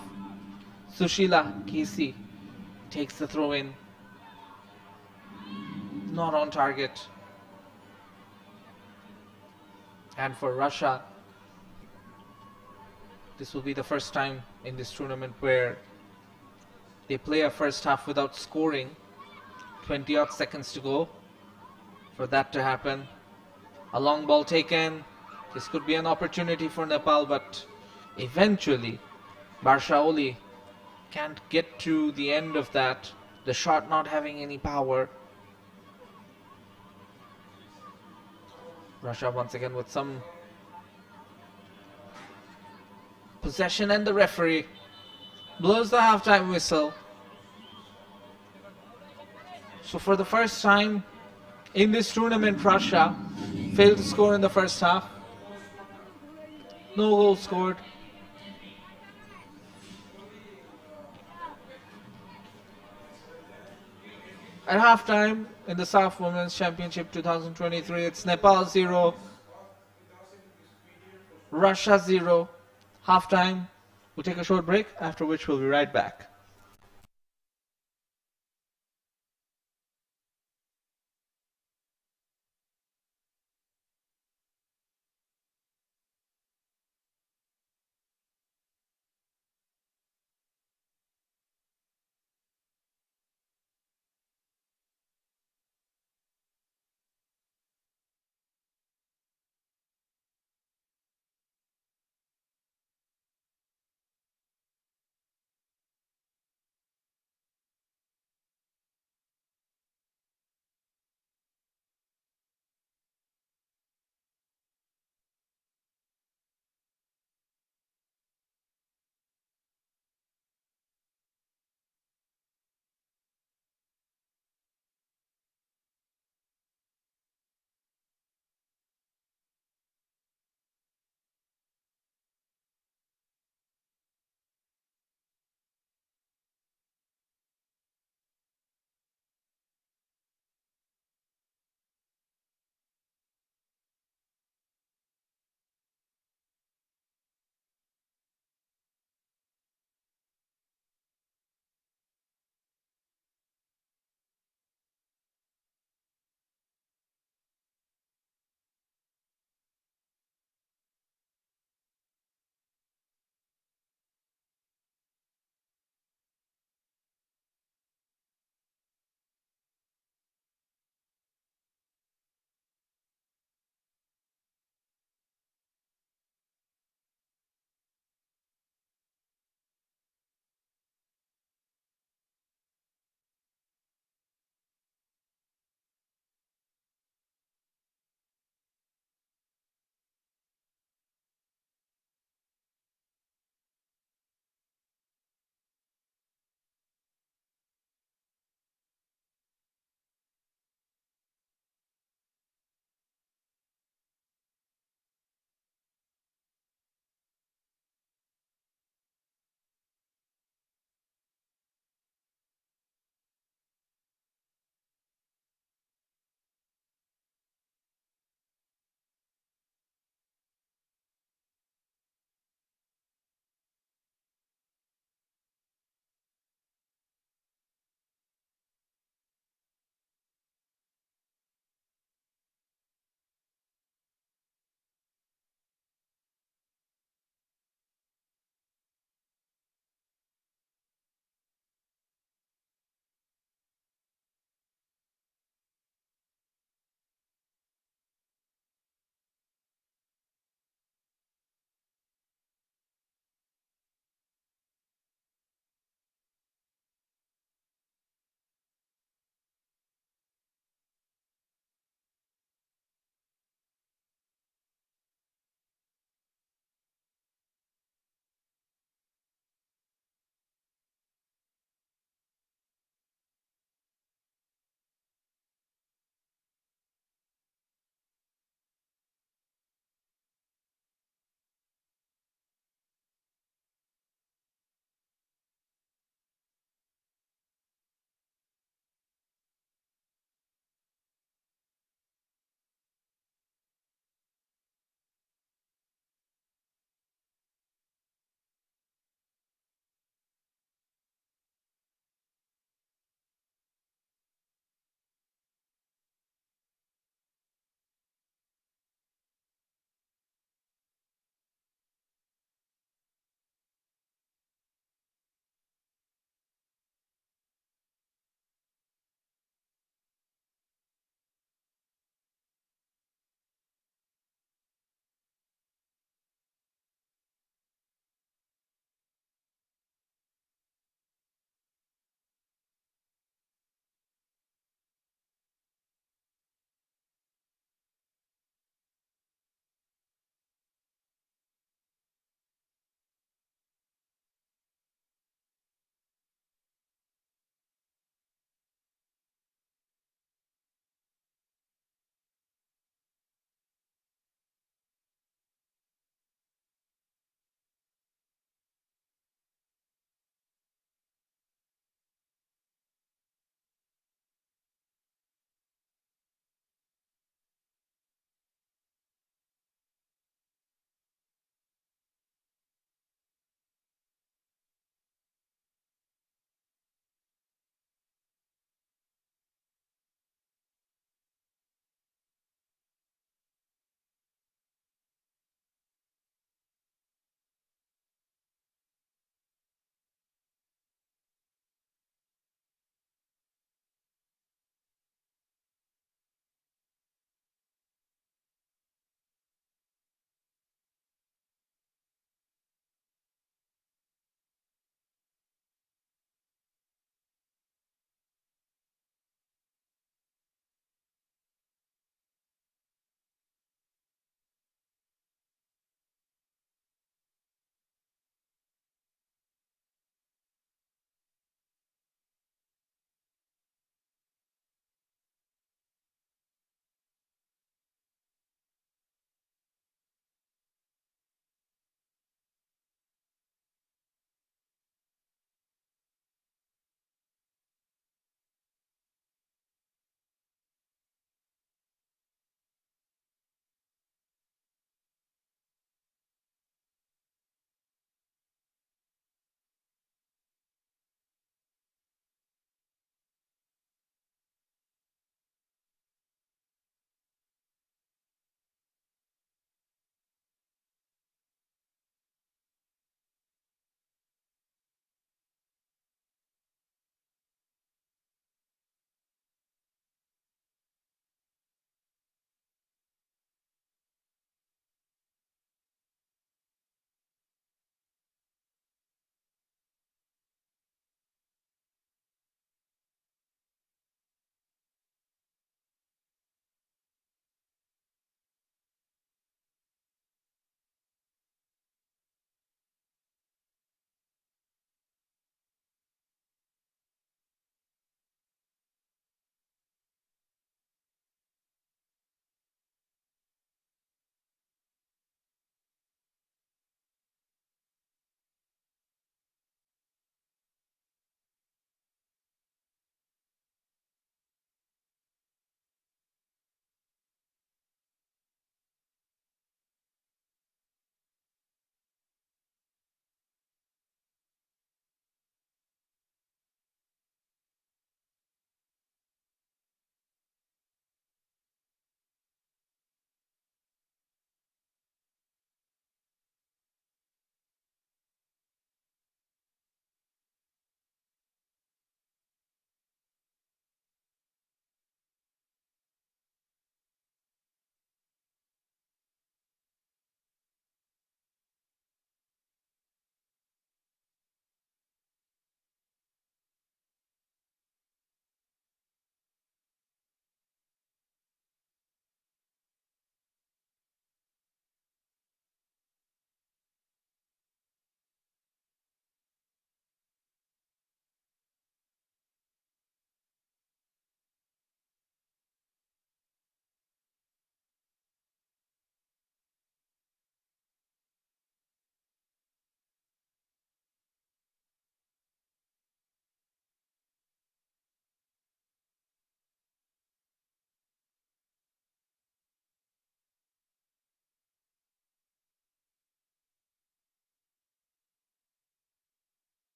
Sushila Casey takes the throw in. Not on target. And for Russia, this will be the first time in this tournament where they play a first half without scoring. 20 odd seconds to go for that to happen. A long ball taken. This could be an opportunity for Nepal, but eventually Barshaoli can't get to the end of that. The shot not having any power. Russia once again with some possession, and the referee blows the halftime whistle. So for the first time in this tournament, Russia failed to score in the first half. No goal scored. At halftime in the SAFF Women's Championship 2023, it's Nepal 0, Russia 0. Halftime. We'll take a short break, after which we'll be right back.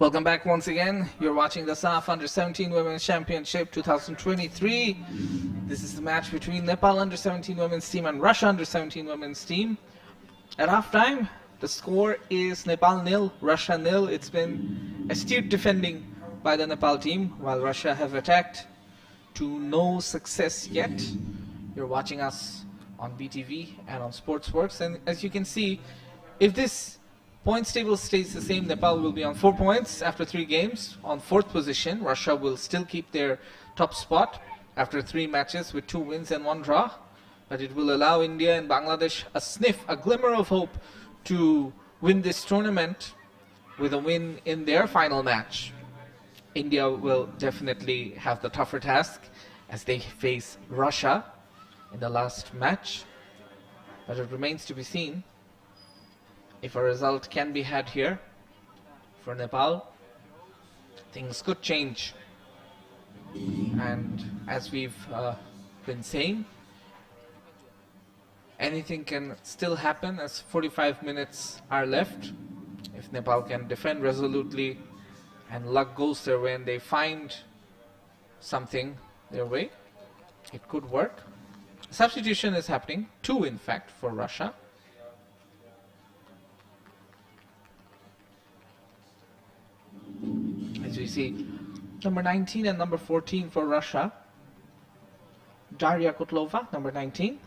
Welcome back once again. You're watching the SAFF Under-17 Women's Championship 2023. This is the match between Nepal Under-17 Women's Team and Russia Under-17 Women's Team. At halftime, the score is Nepal 0, Russia 0. It's been astute defending by the Nepal team, while Russia have attacked to no success yet. You're watching us on BTV and on Sportzworkz, and as you can see, if this points table stays the same, Nepal will be on 4 points after 3 games, on 4th position. Russia will still keep their top spot after 3 matches with 2 wins and 1 draw. But it will allow India and Bangladesh a sniff, a glimmer of hope to win this tournament with a win in their final match. India will definitely have the tougher task as they face Russia in the last match. But it remains to be seen if a result can be had here for Nepal. Things could change. And as we've been saying, anything can still happen as 45 minutes are left. If Nepal can defend resolutely and luck goes their way and they find something their way, it could work. Substitution is happening, 2 in fact, for Russia. As we see, number 19 and number 14 for Russia. Daria Kotlova, number 19.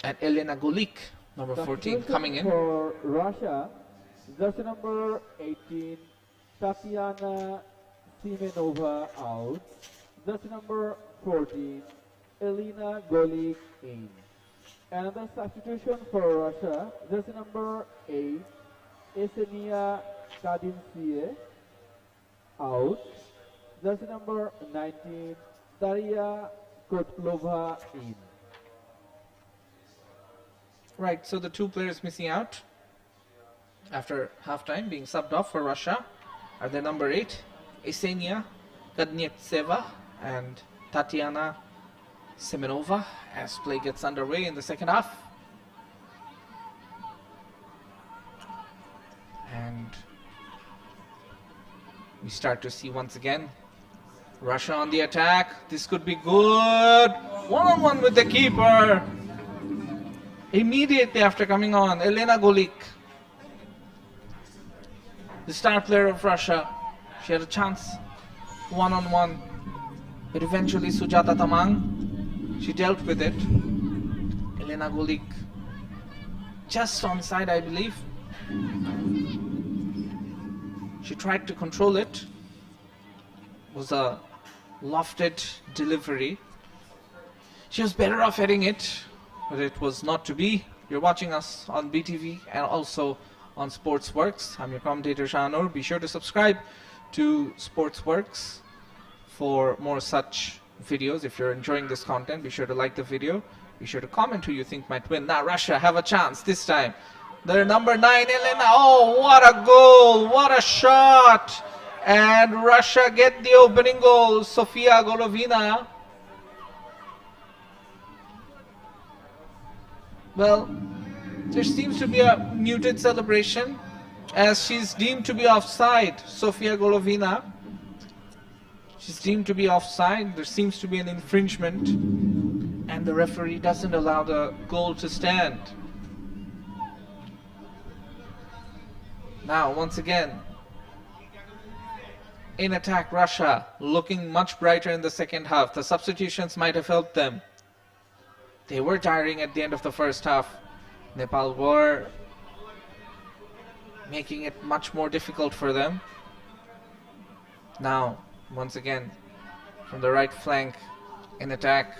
And Elena Golik, number 14, coming in. For Russia, jersey number 18, Tatiana Simenova out. Jersey number 14, Elena Golik in. Another substitution for Russia, jersey number 8, Esenia Kadinsie out. Jersey number 19, Daria Kotlova in. Right, so the 2 players missing out after halftime being subbed off for Russia are the number 8, Esenia Kadnietseva and Tatiana Semenova, as play gets underway in the second half. And we start to see once again Russia on the attack. This could be good. One-on-one with the keeper. Immediately after coming on, Elena Golik, the star player of Russia. She had a chance, one-on-one, but eventually Sujata Tamang, she dealt with it. Elena Golik, just onside, I believe. She tried to control it. It was a lofted delivery. She was better off heading it, but it was not to be. You're watching us on BTV and also on Sportzworkz. I'm your commentator Shahanur. Be sure to subscribe to Sportzworkz for more such videos. If you're enjoying this content, be sure to like the video. Be sure to comment who you think might win. Now Russia have a chance this time. Their number 9, Elena. Oh, what a goal! What a shot! And Russia get the opening goal. Sofia Golovina. Well, there seems to be a muted celebration as she's deemed to be offside. Sofia Golovina. She's deemed to be offside. There seems to be an infringement. And the referee doesn't allow the goal to stand. Now, once again, in attack, Russia looking much brighter in the second half. The substitutions might have helped them. They were tiring at the end of the first half. Nepal were making it much more difficult for them. Now, once again, from the right flank in attack,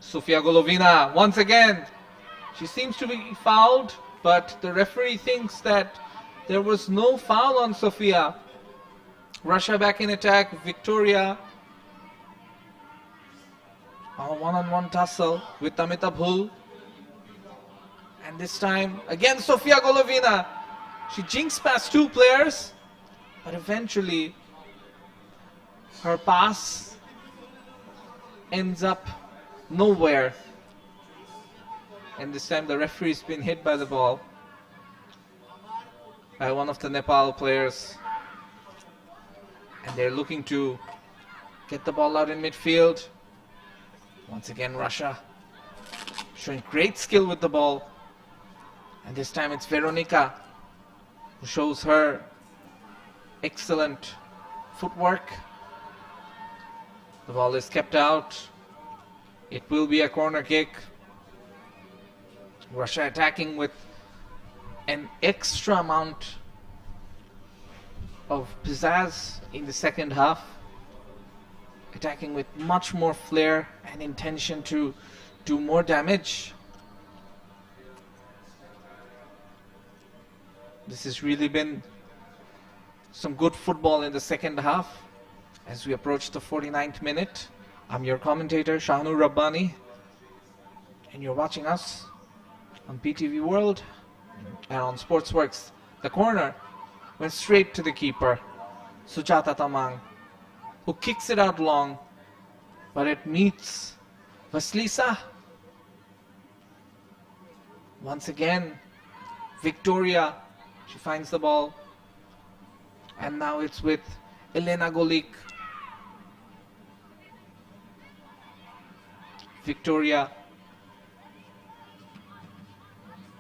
Sofia Golovina, once again, she seems to be fouled, but the referee thinks that there was no foul on Sofia. Russia back in attack, Victoria. A one-on-one tussle with Tamita Bhul. And this time, again Sofia Golovina. She jinxed past 2 players, but eventually her pass ends up nowhere. And this time the referee's been hit by the ball. by one of the Nepal players. And they're looking to get the ball out in midfield. Once again, Russia showing great skill with the ball. And this time it's Veronika who shows her excellent footwork. The ball is kept out. It will be a corner kick. Russia attacking with an extra amount of pizzazz in the second half. Attacking with much more flair and intention to do more damage. This has really been some good football in the second half. As we approach the 49th minute, I'm your commentator, Shahanur Rabbani, and you're watching us on PTV World and on Sportzworkz. The corner went straight to the keeper, Sujata Tamang, who kicks it out long, but it meets Vasilisa. Once again, Victoria, she finds the ball, and now it's with Elena Golik. Victoria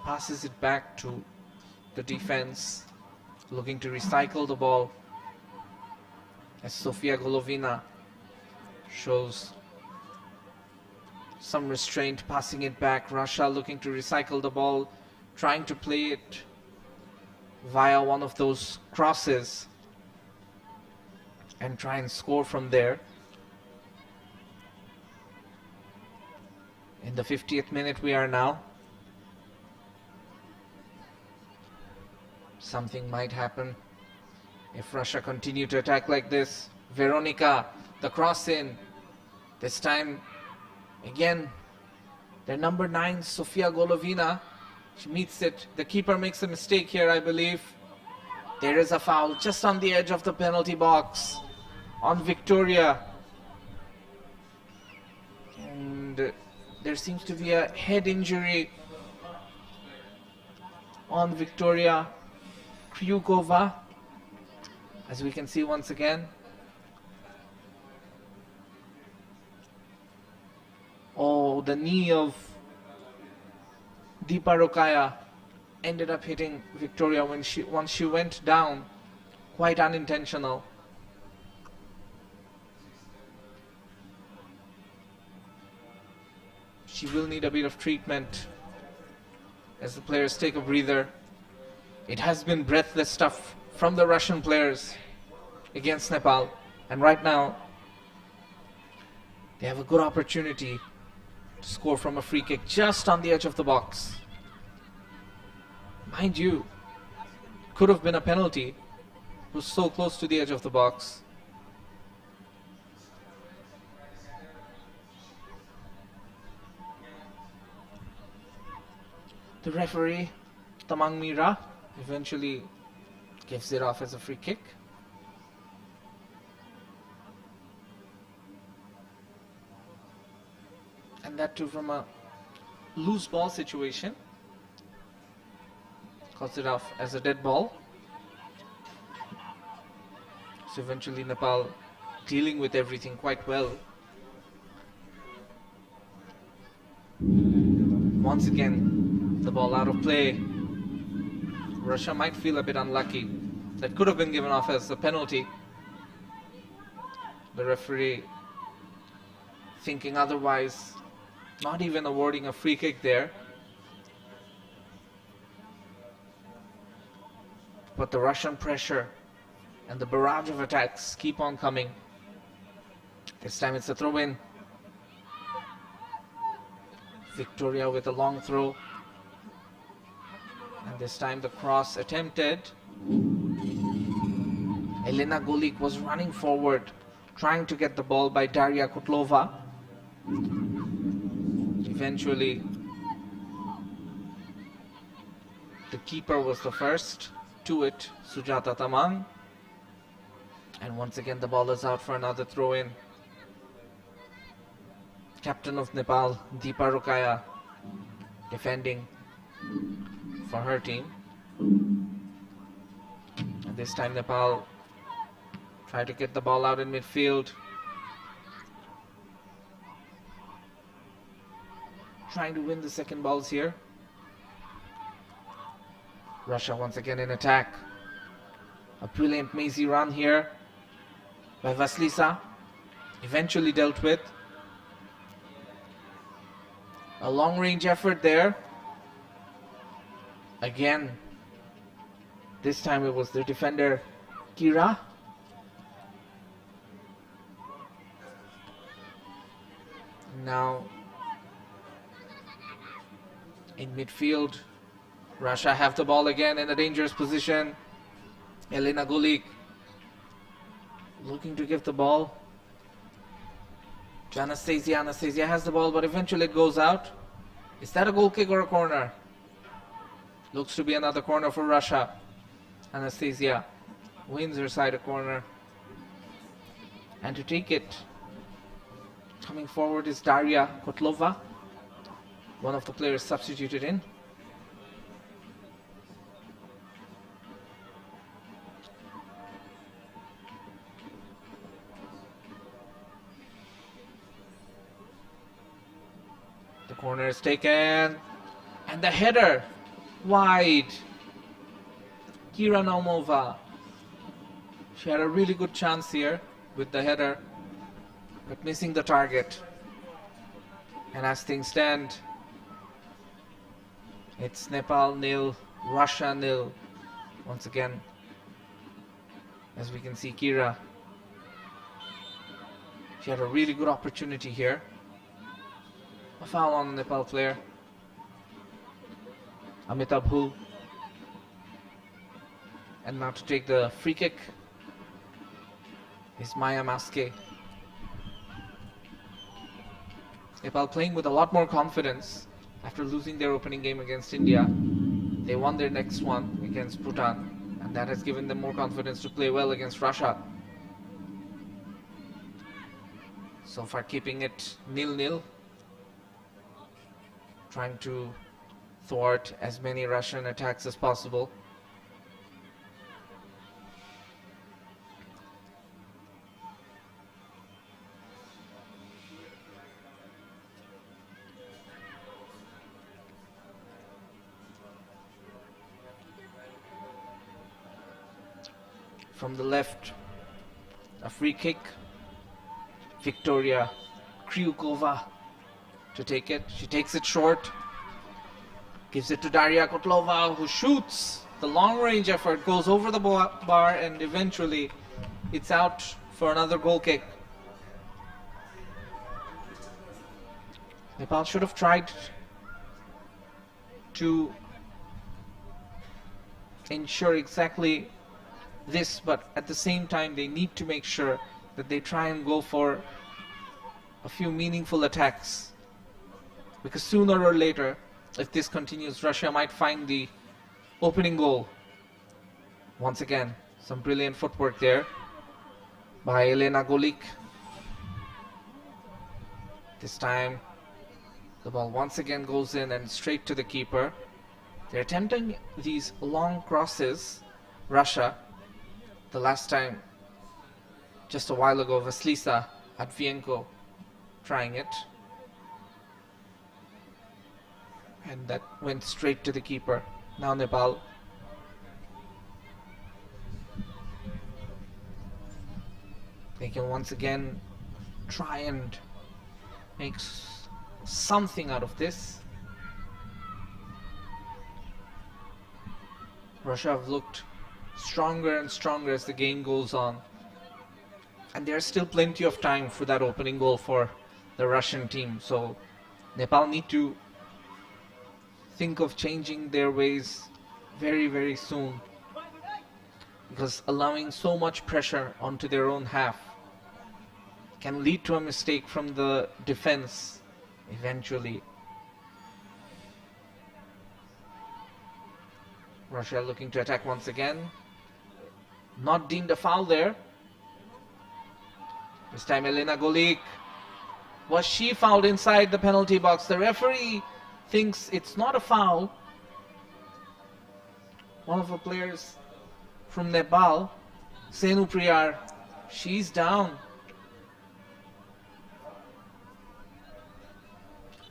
passes it back to the defense, looking to recycle the ball, as Sofia Golovina shows some restraint, passing it back. Russia looking to recycle the ball, trying to play it via one of those crosses and try and score from there. In the 50th minute we are now. Something might happen if Russia continue to attack like this. Veronika, the cross in. This time, again, their number 9, Sofia Golovina. She meets it. The keeper makes a mistake here, I believe. There is a foul just on the edge of the penalty box on Victoria. And there seems to be a head injury on Victoria Kryukova, as we can see once again. Oh, the knee of Deepa Rokaya ended up hitting Victoria once she went down. Quite unintentional. She will need a bit of treatment as the players take a breather. It has been breathless stuff from the Russian players against Nepal, and right now they have a good opportunity to score from a free kick just on the edge of the box. Mind you, could have been a penalty. It was so close to the edge of the box. The referee, Tamang Mira, eventually gives it off as a free kick. And that too from a loose ball situation. Calls it off as a dead ball. So eventually Nepal dealing with everything quite well. Once again, the ball out of play. Russia might feel a bit unlucky. That could have been given off as a penalty. The referee thinking otherwise, not even awarding a free kick there. But the Russian pressure and the barrage of attacks keep on coming. This time it's a throw-in. Victoria with a long throw. And this time the cross attempted. Elena Golik was running forward, trying to get the ball by Daria Kotlova. Eventually, the keeper was the first to it, Sujata Tamang. And once again the ball is out for another throw-in. Captain of Nepal, Deepa Rokaya, defending for her team. And this time Nepal try to get the ball out in midfield. Trying to win the second balls here. Russia once again in attack. A brilliant mazy run here by Vasilisa. Eventually dealt with. A long range effort there. Again. This time it was the defender Kira. Now in midfield, Russia have the ball again in a dangerous position. Elena Gulik looking to give the ball to Anastasia. Anastasia has the ball, but eventually it goes out. Is that a goal kick or a corner? Looks to be another corner for Russia. Anastasia wins her side a corner. And to take it, coming forward is Daria Kotlova, one of the players substituted in. The corner is taken, and the header wide. Kira Naumova, she had a really good chance here with the header, but missing the target. And as things stand, it's Nepal 0, Russia 0. Once again, as we can see, Kira, she had a really good opportunity here. A foul on the Nepal player. Amitabh Bhul. And now to take the free kick is Maya Maske. Nepal playing with a lot more confidence after losing their opening game against India. They won their next one against Bhutan, and that has given them more confidence to play well against Russia. So far keeping it 0-0. Trying to thwart as many Russian attacks as possible. From the left, a free kick. Victoria Kryukova to take it. She takes it short. Gives it to Daria Kotlova, who shoots. The long range effort goes over the bar, and eventually it's out for another goal kick. Nepal should have tried to ensure exactly this, but at the same time they need to make sure that they try and go for a few meaningful attacks, because sooner or later, if this continues, Russia might find the opening goal. Once again, some brilliant footwork there by Elena Golik. This time the ball once again goes in and straight to the keeper. They're attempting these long crosses, Russia. The last time, just a while ago, Vasilisa Atvienko trying it. And that went straight to the keeper. Now Nepal. They can once again try and make something out of this. Russia have looked stronger and stronger as the game goes on, and there's still plenty of time for that opening goal for the Russian team. So Nepal need to think of changing their ways very, very soon, because allowing so much pressure onto their own half can lead to a mistake from the defense eventually. Russia looking to attack once again. Not deemed a foul there. This time Elena Golik. Was she fouled inside the penalty box? The referee thinks it's not a foul. One of the players from Nepal. Senu Priyar, she's down.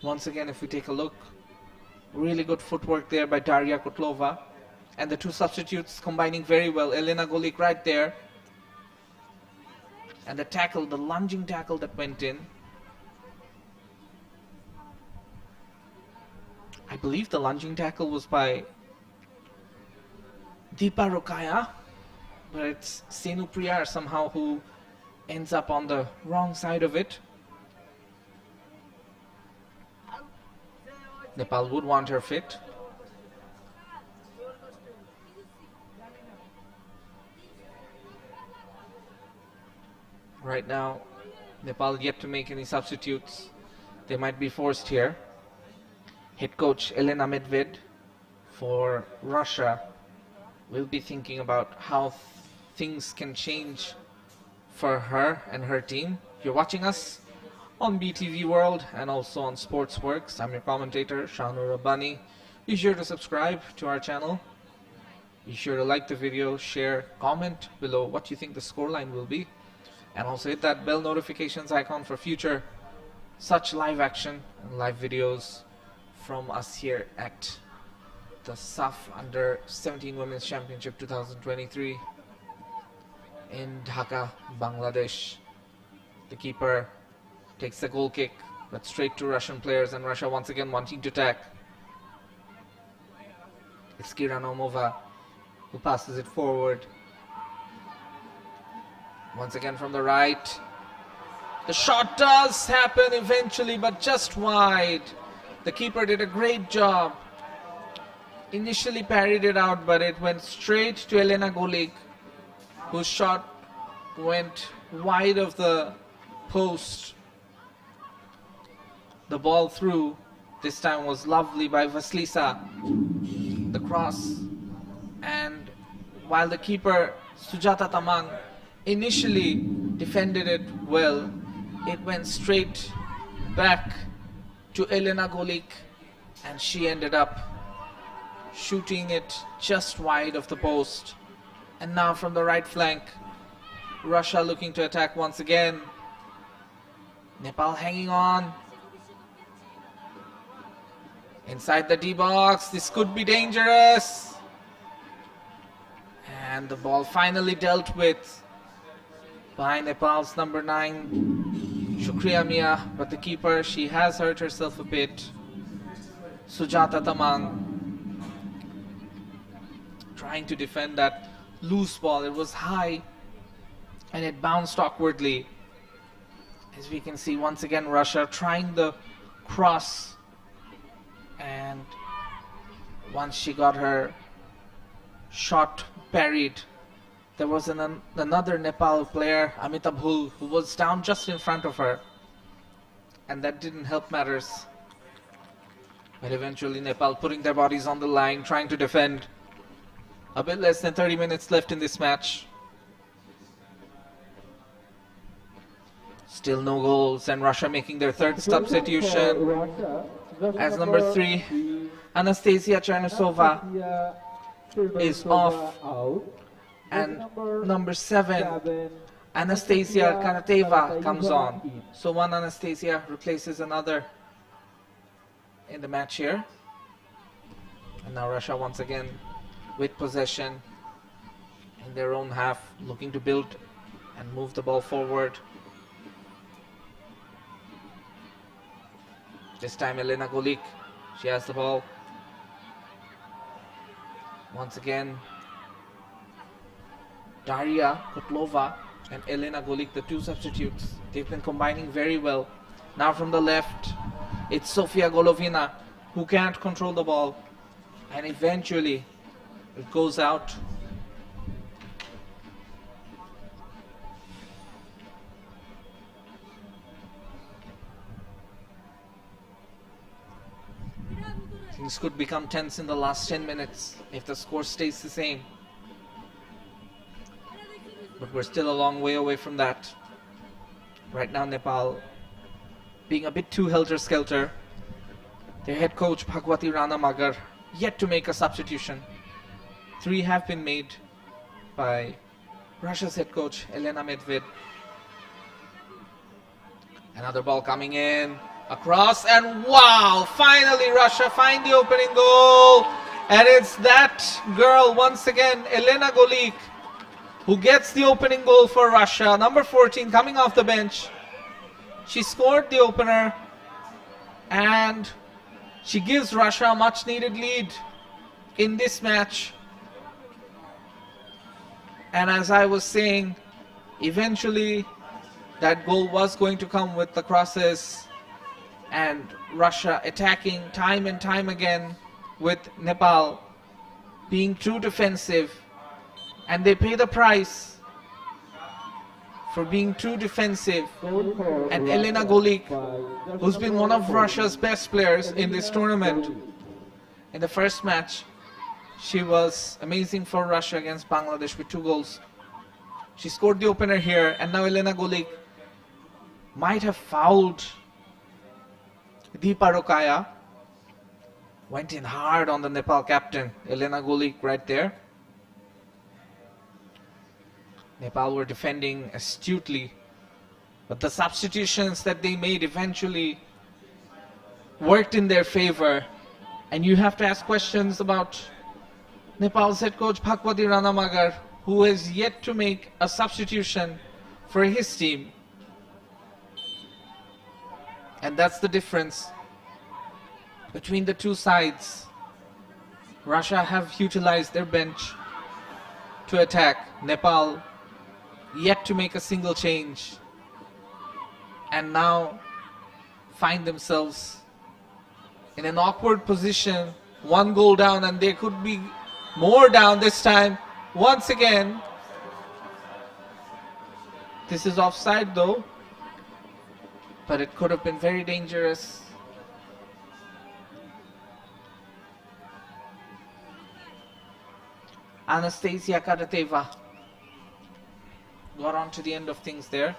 Once again, if we take a look, really good footwork there by Daria Kotlova. And the two substitutes combining very well. Elena Golik right there. And the tackle, the lunging tackle that went in. I believe the lunging tackle was by Deepa Rokaya, but it's Senu Priyar somehow who ends up on the wrong side of it. Nepal would want her fit. Right now, Nepal yet to make any substitutes. They might be forced here. Head coach Elena Medved for Russia will be thinking about how things can change for her and her team. You're watching us on BTV World and also on Sportzworkz. I'm your commentator, Shanur Rabbani. Be sure to subscribe to our channel. Be sure to like the video, share, comment below what you think the scoreline will be. And also hit that bell notifications icon for future such live action and live videos from us here at the SAFF Under 17 Women's Championship 2023 in Dhaka, Bangladesh. The keeper takes the goal kick, but straight to Russian players, and Russia once again wanting to attack. It's Kira Naumova who passes it forward. Once again from the right. The shot does happen eventually, but just wide. The keeper did a great job. Initially parried it out, but it went straight to Elena Golik, whose shot went wide of the post. The ball through this time was lovely by Vasilisa. The cross, and while the keeper Sujata Tamang initially defended it well, it went straight back to Elena Golik, and she ended up shooting it just wide of the post. And now from the right flank, Russia looking to attack once again. Nepal hanging on. Inside the D box, this could be dangerous. And the ball finally dealt with by Nepal's number 9, Shukriya Mia, but the keeper, she has hurt herself a bit. Sujata Tamang trying to defend that loose ball. It was high and it bounced awkwardly. As we can see, once again Russia trying the cross, and once she got her shot parried, there was another Nepal player, Amitabh Hul, who was down just in front of her, and that didn't help matters. But eventually Nepal putting their bodies on the line, trying to defend. A bit less than 30 minutes left in this match. Still no goals, and Russia making their third substitution as number 3, Anastasia Chernosova, is off, and number 7, Anastasia Karateva, comes on. So one Anastasia replaces another in the match here. And now Russia once again with possession in their own half, looking to build and move the ball forward. This time Elena Golik, she has the ball. Once again, Daria Kotlova and Elena Golik, the two substitutes, they've been combining very well. Now from the left, it's Sofia Golovina who can't control the ball, and eventually it goes out. Things could become tense in the last 10 minutes if the score stays the same. But we're still a long way away from that. Right now Nepal being a bit too helter-skelter. Their head coach Bhagwati Rana Magar yet to make a substitution. 3 have been made. by Russia's head coach Elena Medved. Another ball coming in, across, and wow! Finally Russia find the opening goal, and it's that girl once again, Elena Golik, who gets the opening goal for Russia. Number 14 coming off the bench. She scored the opener, and she gives Russia a much needed lead in this match. And as I was saying, eventually that goal was going to come with the crosses, and Russia attacking time and time again, with Nepal being too defensive, and they pay the price for being too defensive. And Elena Golik, who's been one of Russia's best players in this tournament, in the first match she was amazing for Russia against Bangladesh with 2 goals. She scored the opener here, and now Elena Golik might have fouled Deepa Rokaya. Went in hard on the Nepal captain, Elena Golik, right there. Nepal were defending astutely, but the substitutions that they made eventually worked in their favor. And you have to ask questions about Nepal's head coach Bhagwati Ranamagar, who has yet to make a substitution for his team. And that's the difference between the two sides. Russia have utilized their bench to attack. Nepal yet to make a single change, and now find themselves in an awkward position. 1 goal down, and they could be more down this time. Once again, this is offside though, but it could have been very dangerous. Anastasia Karateva got on to the end of things there.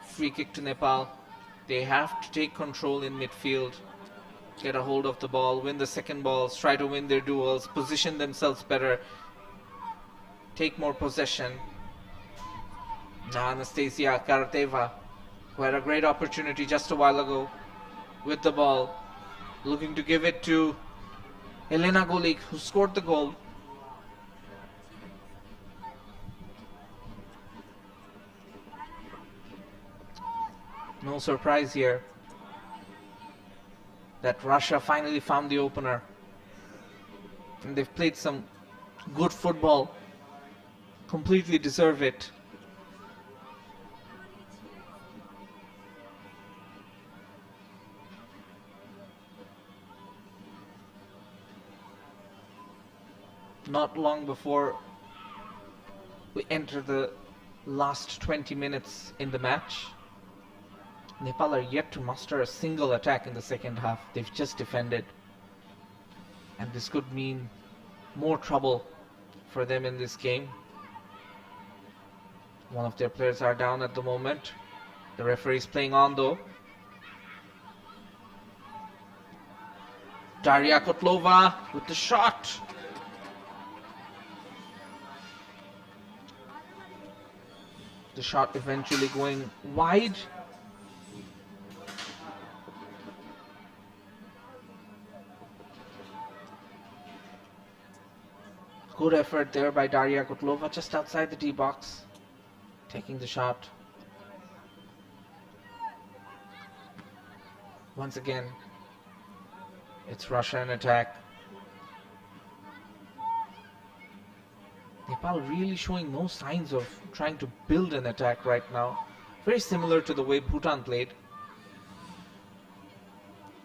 Free kick to Nepal. They have to take control in midfield, get a hold of the ball, win the second balls, try to win their duels, position themselves better, take more possession. Now Anastasia Karateva, who had a great opportunity just a while ago with the ball, looking to give it to Elena Golik, who scored the goal. No surprise here that Russia finally found the opener, and they've played some good football, completely deserve it. Not long before we enter the last 20 minutes in the match, Nepal are yet to muster a single attack in the second half. They've just defended, and this could mean more trouble for them in this game. One of their players are down at the moment. The referee is playing on though. Daria Kotlova with the shot. The shot eventually going wide. Good effort there by Daria Kotlova, just outside the D box, taking the shot. Once again, it's Russia in attack. Nepal really showing no signs of trying to build an attack right now. Very similar to the way Bhutan played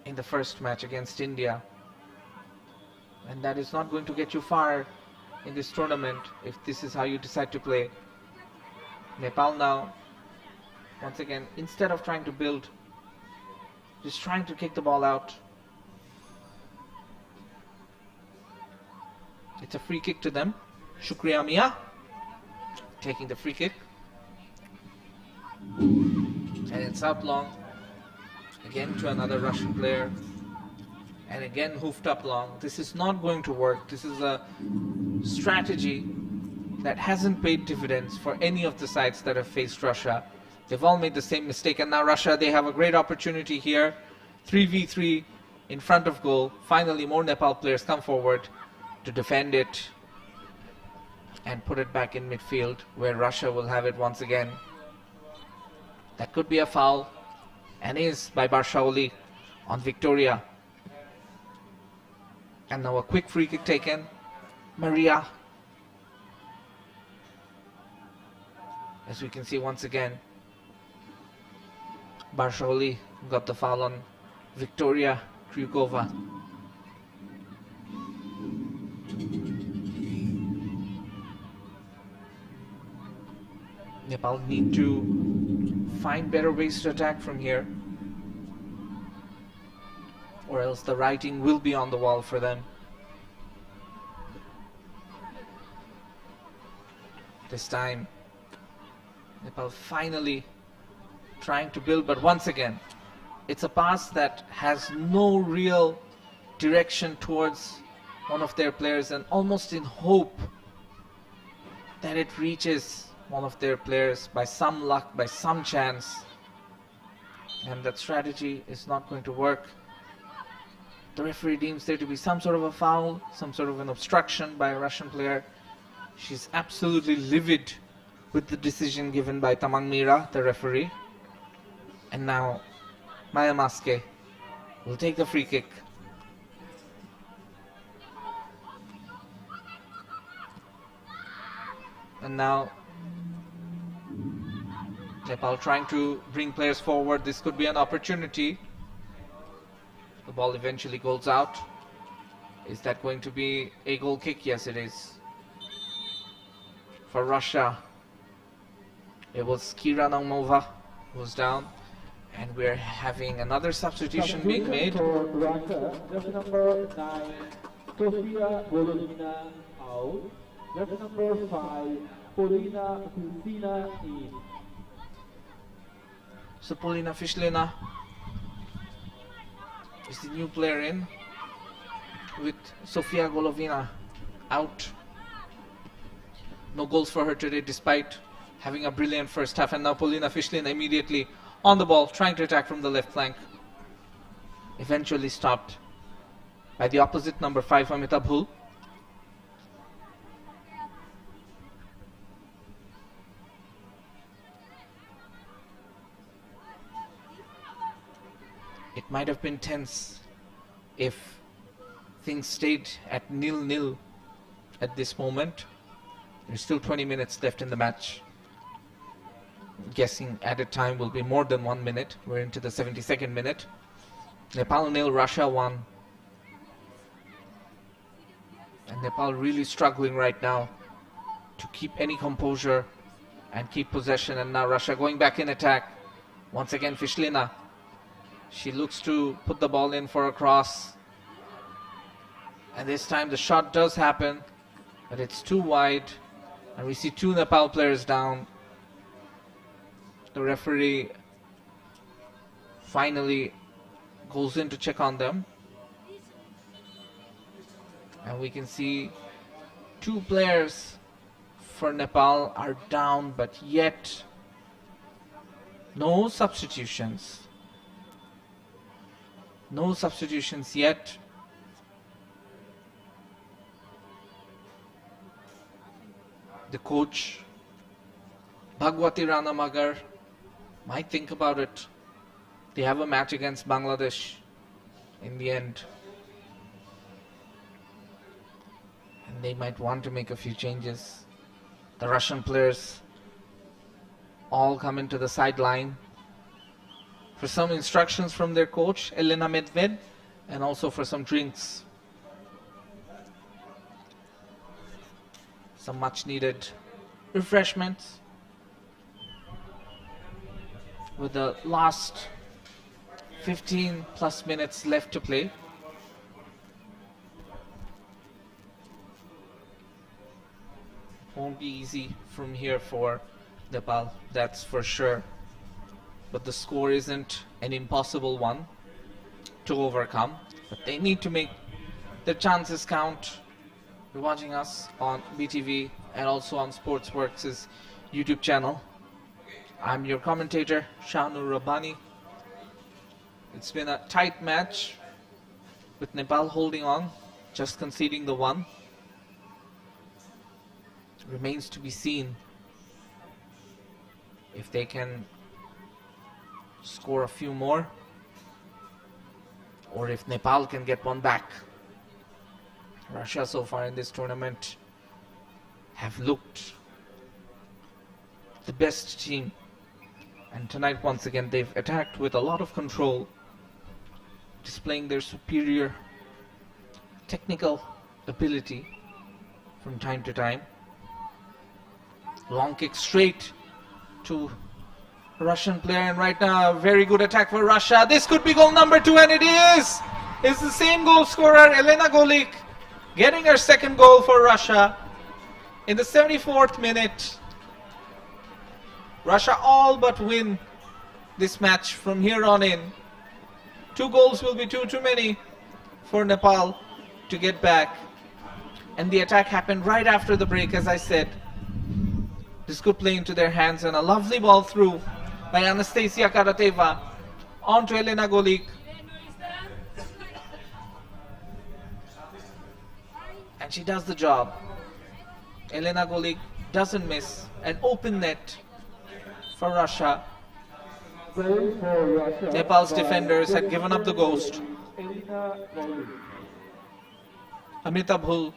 in the first match against India. And that is not going to get you far in this tournament if this is how you decide to play. Nepal now, once again, instead of trying to build, just trying to kick the ball out. It's a free kick to them. Shukriya Mia taking the free kick. And it's this out long. Again to another Russian player. And again hoofed up long. This is not going to work. This is a strategy that hasn't paid dividends for any of the sides that have faced Russia. They've all made the same mistake, and now Russia, they have a great opportunity here. 3v3 in front of goal. Finally, more Nepal players come forward to defend it and put it back in midfield, where Russia will have it once again. That could be a foul, and is by Barshaoli on Victoria. And now a quick free kick taken. Maria. As we can see once again, Barshaoli got the foul on Victoria Kryukova. Nepal need to find better ways to attack from here, or else the writing will be on the wall for them. This time, Nepal finally trying to build, but once again, it's a pass that has no real direction towards one of their players, and almost in hope that it reaches one of their players by some luck, by some chance. And that strategy is not going to work. The referee deems there to be some sort of a foul, some sort of an obstruction by a Russian player. She's absolutely livid with the decision given by Tamang Mira, the referee. And now Maya Maske will take the free kick. And now Nepal trying to bring players forward. This could be an opportunity. The ball eventually goes out. Is that going to be a goal kick? Yes, it is. For Russia, it was Kira Naumova who was down. And we're having another substitution being made. For Russia, jersey number 9, Sofia Golovina out. Jersey number 5, Polina Filsina in. So Polina Fishlina is the new player in, with Sofia Golovina out. No goals for her today despite having a brilliant first half, and now Polina Fishlina immediately on the ball, trying to attack from the left flank. Eventually stopped by the opposite number 5, Amita Bhul. It might have been tense if things stayed at 0-0 at this moment. There's still 20 minutes left in the match. Guessing added time will be more than 1 minute. We're into the 72nd minute. Nepal 0, Russia 1. And Nepal really struggling right now to keep any composure and keep possession. And now Russia going back in attack. Once again, Fishlina. She looks to put the ball in for a cross. And this time the shot does happen, but it's too wide. And we see 2 Nepal players down. The referee finally goes in to check on them. And we can see 2 players for Nepal are down, but yet no substitutions. No substitutions yet. The coach, Bhagwati Rana Magar, might think about it. They have a match against Bangladesh in the end. And they might want to make a few changes. The Russian players all come into the sideline for some instructions from their coach, Elena Medved, and also for some drinks. Some much needed refreshments. With the last 15 plus minutes left to play. Won't be easy from here for Nepal, that's for sure. but the score isn't an impossible one to overcome. But they need to make their chances count. You're watching us on BTV and also on Sportzworkz' YouTube channel. I'm your commentator, Shahnur Rabbani. It's been a tight match with Nepal holding on, just conceding the one. Remains to be seen if they can score a few more or if Nepal can get one back. Russia so far in this tournament have looked the best team, and tonight once again they've attacked with a lot of control, displaying their superior technical ability from time to time. Long kick straight to Russian player, and right now a very good attack for Russia. This could be goal number 2, and it is! It's the same goal scorer, Elena Golik, getting her second goal for Russia in the 74th minute. Russia all but win this match from here on in. 2 goals will be too many for Nepal to get back. And the attack happened right after the break, as I said. This could play into their hands, and a lovely ball through by Anastasia Karateva onto Elena Golik. And she does the job. Elena Golik doesn't miss. An open net for Russia. Nepal's defenders had given up the ghost. Amrita Bhul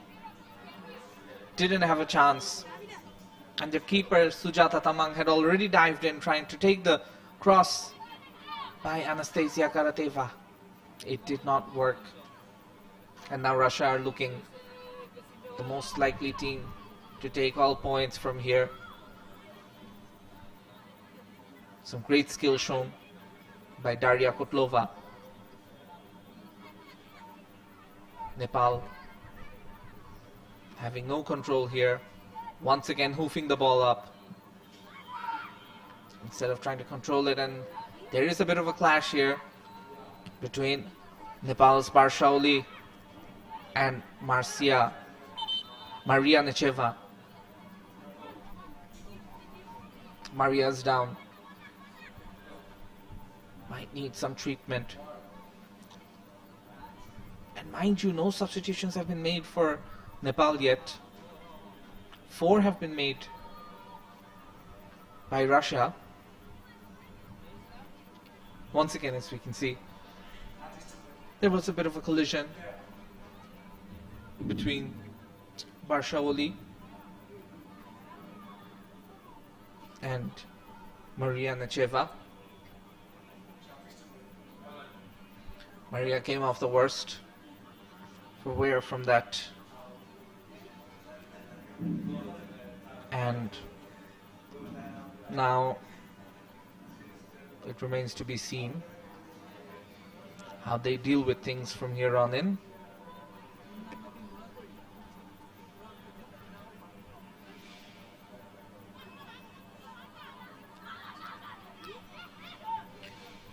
didn't have a chance. And the keeper, Sujata Tamang, had already dived in, trying to take the cross by Anastasia Karateva. It did not work. And now Russia are looking the most likely team to take all points from here. Some great skill shown by Daria Kotlova. Nepal having no control here. Once again hoofing the ball up instead of trying to control it, and there is a bit of a clash here between Nepal's Barshauli and Maria Necheva. Maria's down. Might need some treatment. And mind you, no substitutions have been made for Nepal yet. 4 have been made by Russia. Once again, as we can see, there was a bit of a collision between Barshaoli and Maria Necheva. Maria came off the worst for wear from that. And now it remains to be seen how they deal with things from here on in.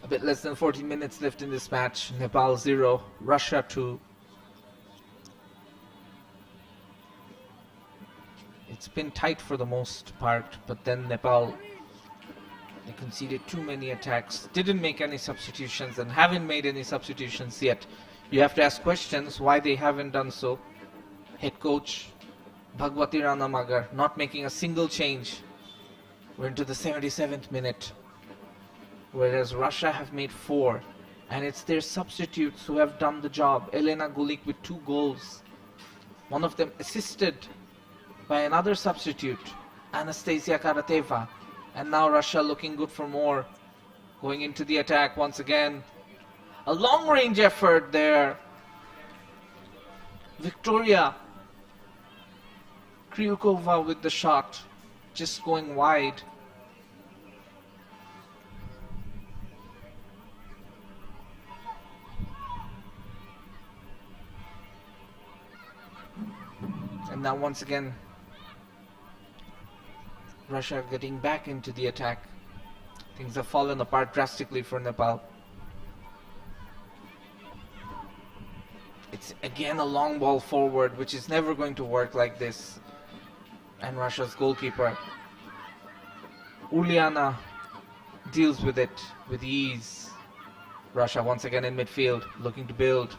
A bit less than 40 minutes left in this match. Nepal 0, Russia 2. It's been tight for the most part, but then Nepal, they conceded too many attacks, didn't make any substitutions, and haven't made any substitutions yet. You have to ask questions why they haven't done so. Head coach Bhagwati Ranamagar not making a single change. We're into the 77th minute, whereas Russia have made 4, and it's their substitutes who have done the job. Elena Golik with 2 goals, one of them assisted by another substitute, Anastasia Karateva. And now Russia looking good for more, going into the attack once again. A long range effort there. Victoria Kryukova with the shot, just going wide. And now once again Russia getting back into the attack. Things have fallen apart drastically for Nepal. It's again a long ball forward, which is never going to work like this. And Russia's goalkeeper, Uliana, deals with it with ease. Russia once again in midfield, looking to build.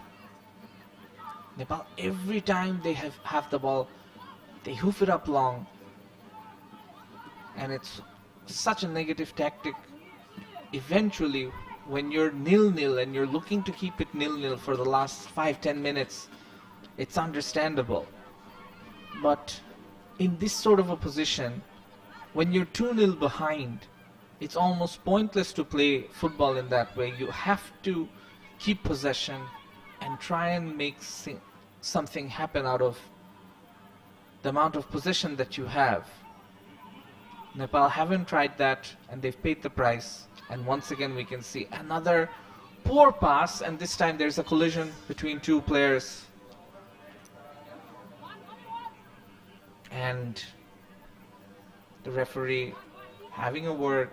Nepal, every time they have the ball, they hoof it up long. And it's such a negative tactic. Eventually, when you're 0-0 and you're looking to keep it 0-0 for the last 5-10 minutes, it's understandable. But in this sort of a position, when you're 2-0 behind, it's almost pointless to play football in that way. You have to keep possession and try and make something happen out of the amount of possession that you have. Nepal haven't tried that, and they've paid the price. And once again we can see another poor pass, and this time there's a collision between two players. And the referee having a word,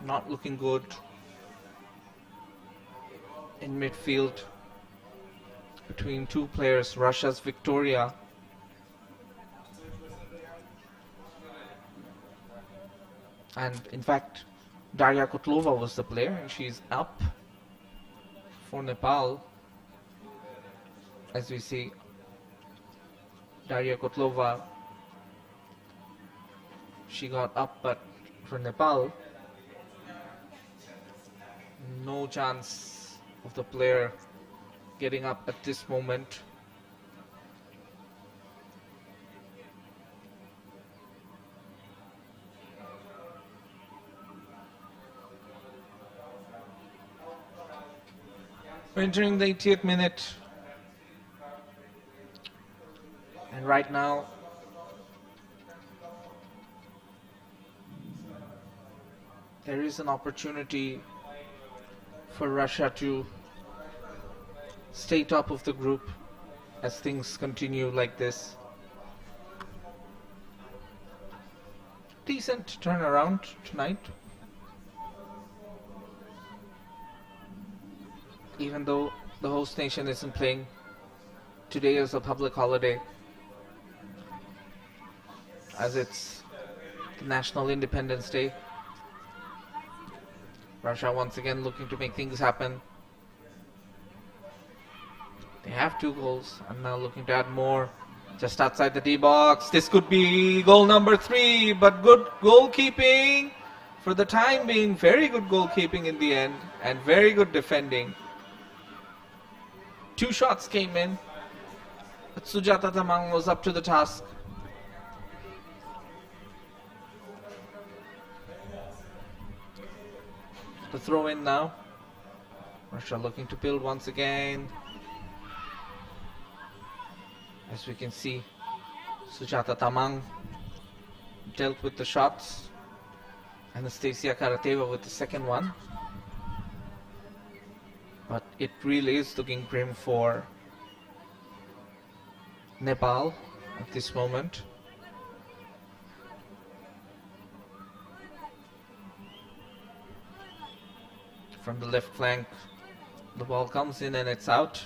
not looking good in midfield between two players. Russia's Victoria and in fact Daria Kotlova was the player, and she's up for Nepal. As we see, Daria Kotlova, she got up, but for Nepal, no chance of the player getting up at this moment. We're entering the 80th minute, and right now there is an opportunity for Russia to stay top of the group as things continue like this. Decent turnaround tonight, even though the host nation isn't playing. Today is a public holiday, as it's the National Independence Day. Russia once again looking to make things happen. They have 2 goals and now looking to add more just outside the D box. This could be goal number 3, but good goalkeeping for the time being. Very good goalkeeping in the end, and very good defending. 2 shots came in, but Sujata Tamang was up to the task. The throw in now. Russia looking to build once again. As we can see, Sujata Tamang dealt with the shots. Anastasia Karateva with the second one. But it really is looking grim for Nepal at this moment. From the left flank, the ball comes in and it's out.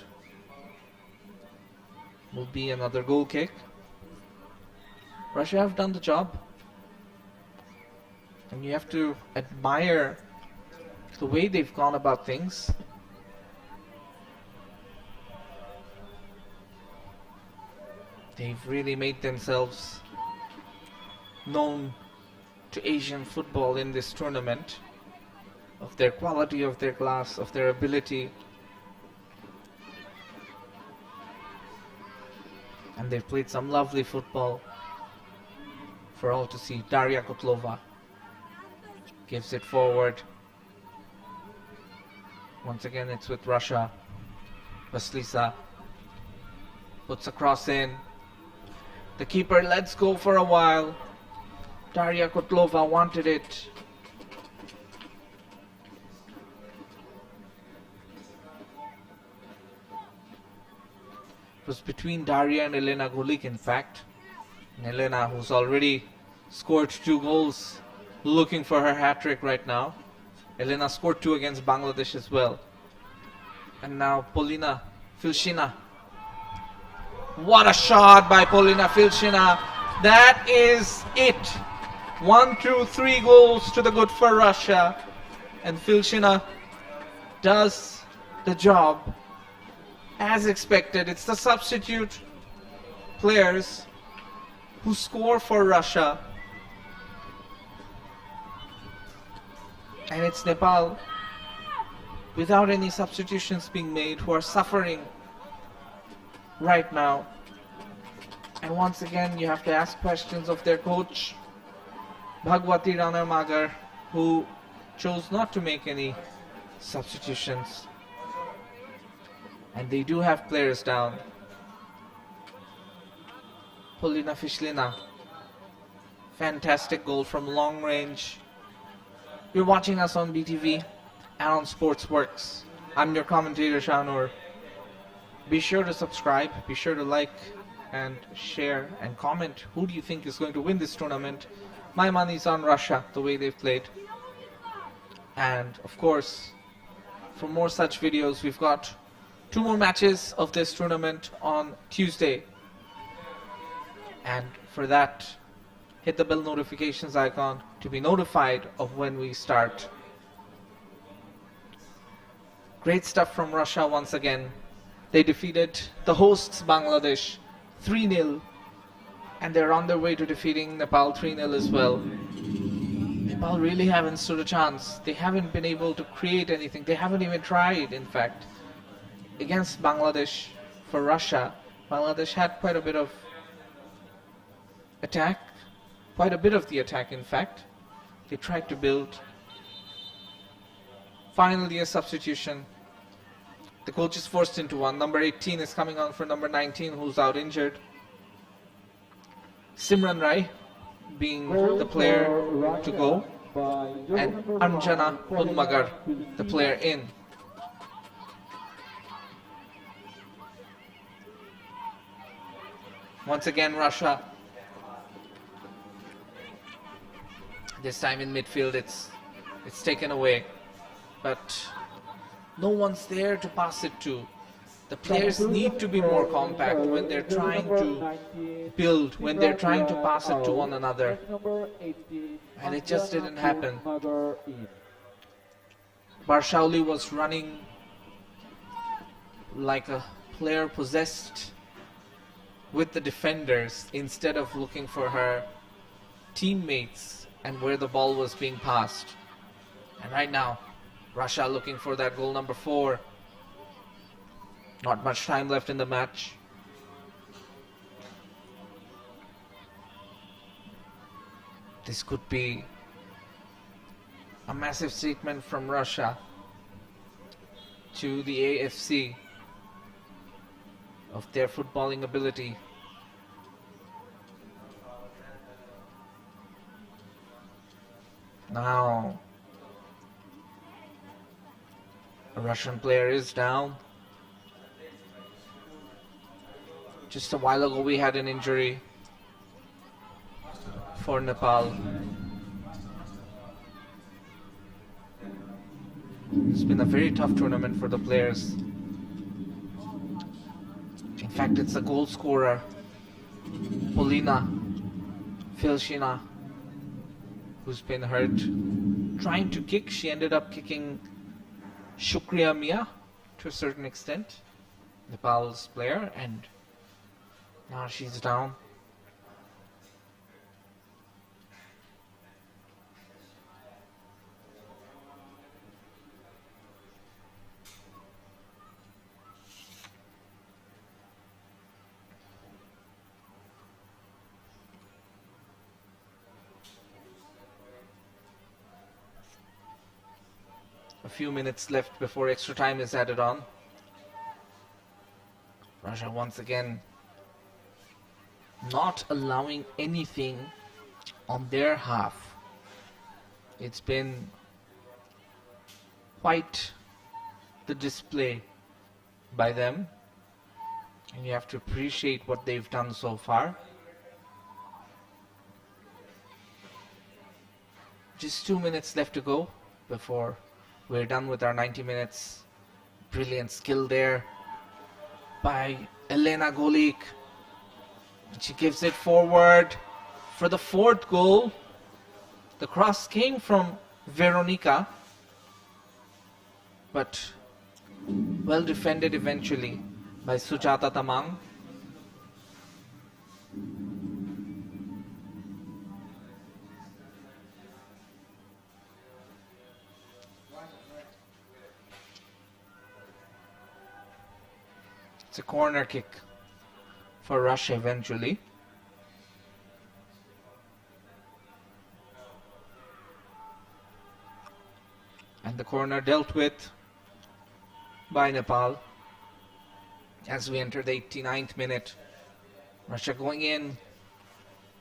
Will be another goal kick. Russia have done the job. And you have to admire the way they've gone about things. They've really made themselves known to Asian football in this tournament, of their quality, of their class, of their ability. And they've played some lovely football for all to see. Daria Kotlova gives it forward. Once again it's with Russia. Vasilisa puts a cross in. The keeper lets go for a while. Daria Kotlova wanted it. It was between Daria and Elena Golik, in fact. And Elena, who's already scored 2 goals looking for her hat-trick right now. Elena scored 2 against Bangladesh as well. And now Polina Filshina. What a shot by Polina Filshina. That is it. 1, 2, 3 goals to the good for Russia. And Filshina does the job as expected. It's the substitute players who score for Russia. And it's Nepal, without any substitutions being made, who are suffering right now. And once again, you have to ask questions of their coach, Bhagwati Rana Magar, who chose not to make any substitutions. And they do have players down. Polina Fishlina, fantastic goal from long range. You're watching us on BTV and on Sportzworkz. I'm your commentator, Shanur. Be sure to subscribe, be sure to like and share and comment. Who do you think is going to win this tournament? My money's on Russia, the way they've played. And of course, for more such videos, we've got 2 more matches of this tournament on Tuesday. And for that, hit the bell notifications icon to be notified of when we start. Great stuff from Russia once again. They defeated the hosts Bangladesh 3-0, and they're on their way to defeating Nepal 3-0 as well. Nepal really haven't stood a chance. They haven't been able to create anything. They haven't even tried, in fact. Against Bangladesh, for Russia, Bangladesh had quite a bit of attack. Quite a bit of the attack, in fact. They tried to build. Finally, a substitution. The coach is forced into one. Number 18 is coming on for number 19, who's out injured. Simran Rai being the player to go. And Anjana Unmagar, the player in. Once again, Russia. This time in midfield, it's taken away, but no one's there to pass it to. The players need to be more compact when they're trying to build, when they're trying to pass it to one another. And it just didn't happen. Barshauli was running like a player possessed with the defenders instead of looking for her teammates and where the ball was being passed. And right now, Russia looking for that goal number 4. Not much time left in the match. This could be a massive statement from Russia to the AFC of their footballing ability. Now, a Russian player is down. Just a while ago we had an injury for Nepal. It's been a very tough tournament for the players. In fact, it's the goal scorer, Polina Filshina, who's been hurt. Trying to kick, she ended up kicking Shukriya Mia to a certain extent, Nepal's player, and now she's down. A few minutes left before extra time is added on. Russia once again not allowing anything on their half. It's been quite the display by them, and you have to appreciate what they've done so far. Just 2 minutes left to go before we're done with our 90 minutes. Brilliant skill there by Elena Golik. She gives it forward for the fourth goal. The cross came from Veronica, but well defended eventually by Sujata Tamang. It's a corner kick for Russia eventually. And the corner dealt with by Nepal as we enter the 89th minute. Russia going in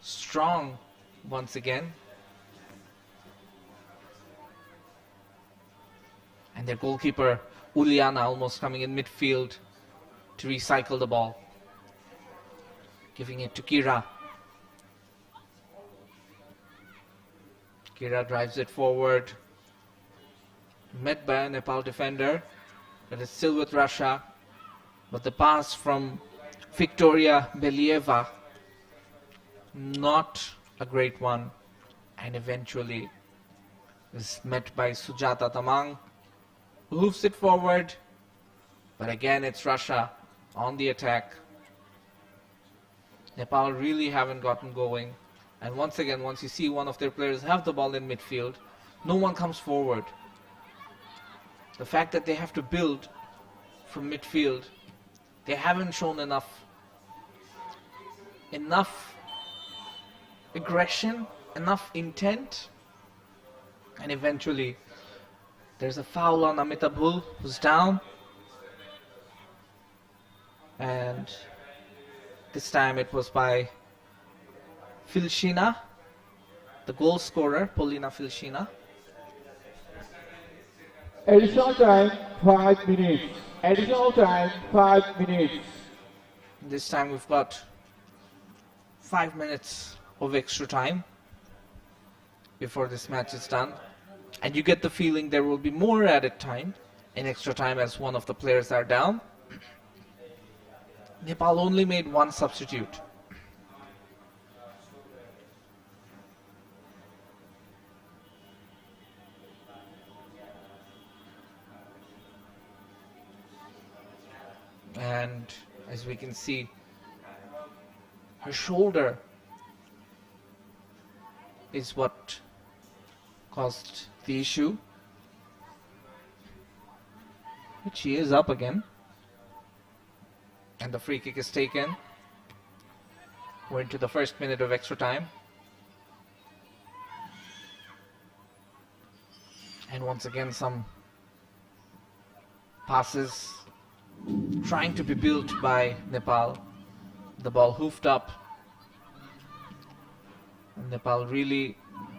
strong once again. And their goalkeeper Uliana almost coming in midfield to recycle the ball. Giving it to Kira. Kira drives it forward. Met by a Nepal defender. But it's still with Russia. But the pass from Victoria Believa, not a great one. And eventually is met by Sujata Tamang, who moves it forward. But again, it's Russia on the attack. Nepal really haven't gotten going. And once again, once you see one of their players have the ball in midfield, no one comes forward. The fact that they have to build from midfield, they haven't shown enough aggression, enough intent. And eventually, there's a foul on Amita Bhul, who's down. And this time it was by Filshina, the goal scorer, Polina Filshina. Additional time, 5 minutes. Additional time, 5 minutes. This time we've got 5 minutes of extra time before this match is done. And you get the feeling there will be more added time in extra time as one of the players are down. Nepal only made one substitute. And as we can see, her shoulder is what caused the issue. But she is up again. And the free kick is taken. We're into the first minute of extra time. And once again, some passes trying to be built by Nepal. The ball hoofed up. And Nepal really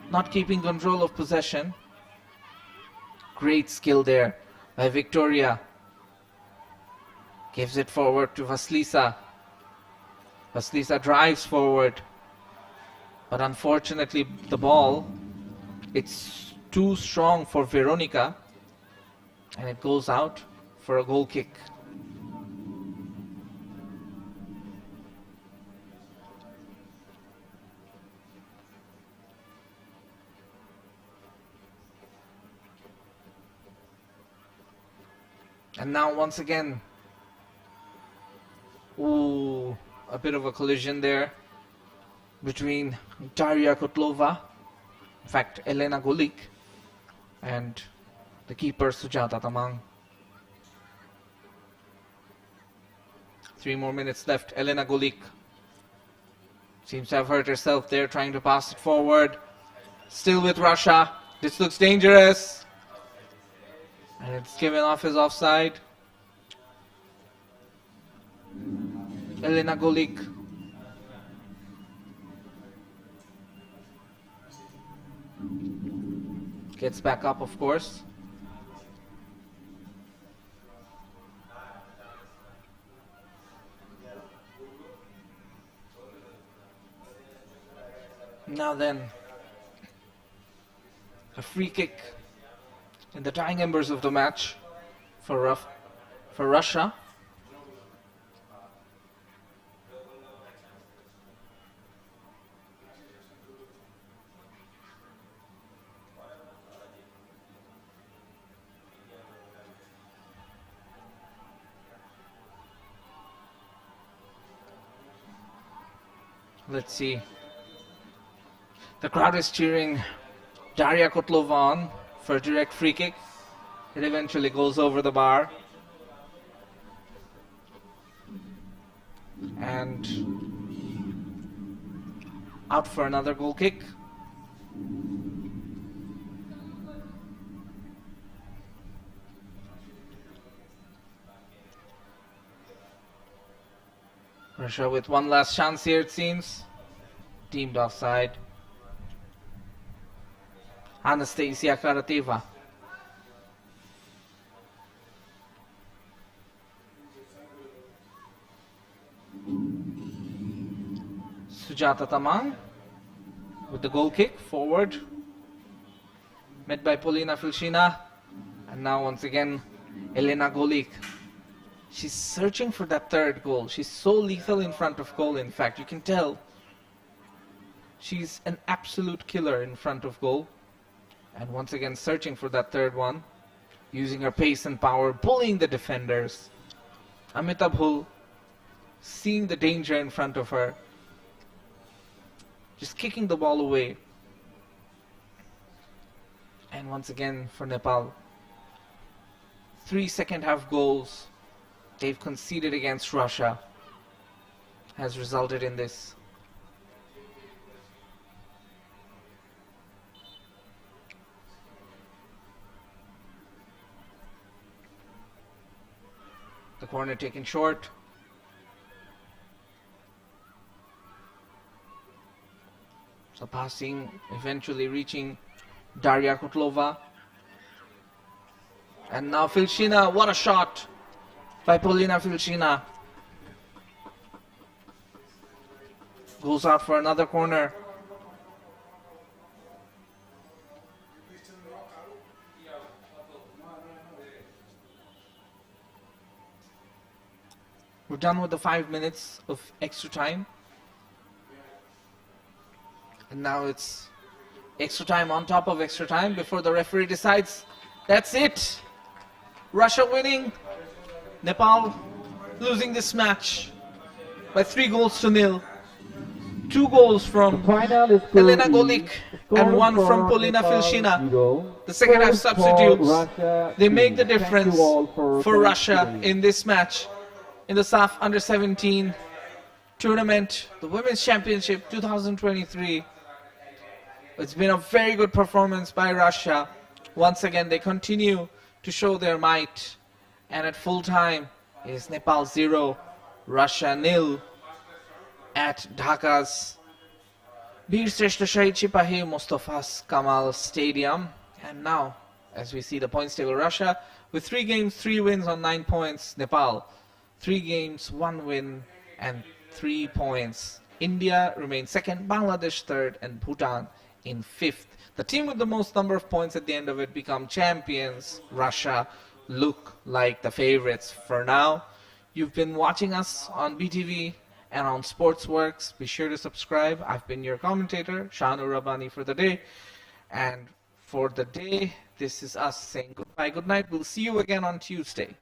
not keeping control of possession. Great skill there by Victoria. Gives it forward to Vasilisa. Vasilisa drives forward. But unfortunately, the ball, it's too strong for Veronica. And it goes out for a goal kick. And now once again, a bit of a collision there between Daria Kotlova, in fact Elena Golik, and the keeper Sujata Tamang. 3 more minutes left. Elena Golik seems to have hurt herself there trying to pass it forward. Still with Russia. This looks dangerous. And it's given off as offside. Elena Golik. Gets back up, of course. Now then, A free kick in the dying embers of the match for Russia. Let's see. The crowd is cheering Daria Kotlova on for a direct free kick. It eventually goes over the bar. And out for another goal kick. Russia with one last chance here, it seems. Deemed offside. Anastasia Karateva. Sujata Tamang with the goal kick forward. Met by Polina Filshina. And now once again, Elena Golik. She's searching for that third goal. She's so lethal in front of goal, in fact. You can tell. She's an absolute killer in front of goal. And once again, searching for that third one. Using her pace and power, bullying the defenders. Amita Bhul, seeing the danger in front of her. Just kicking the ball away. And once again, for Nepal. 3 second-half goals they've conceded against Russia has resulted in this. The corner taken short. So passing, eventually reaching Daria Kotlova. And now Filshina, what a shot by Polina Filshina. Goes out for another corner. We're done with the 5 minutes of extra time. And now it's extra time on top of extra time before the referee decides. That's it. Russia winning. Nepal losing this match by 3-0. 2 goals from Elena Golik and 1 from Polina Filshina. The second half substitutes. They make the difference for Russia in this match in the SAFF Under-17 tournament, the Women's Championship 2023. It's been a very good performance by Russia. Once again, they continue to show their might. And at full time, it is Nepal 0, Russia 0 at Dhaka's Bir Shrestha Shahid Sipahi Mustapha Kamal Stadium. And now, as we see the points table, Russia with 3 games, 3 wins on 9 points. Nepal, 3 games, 1 win and 3 points. India remains second, Bangladesh third, and Bhutan in 5th. The team with the most number of points at the end of it become champions. Russia look like the favorites for now. You've been watching us on BTV and on Sportzworkz. Be sure to subscribe. I've been your commentator, Shanu Rabbani, for the day. And for the day, this is us saying goodbye, good night. We'll see you again on Tuesday.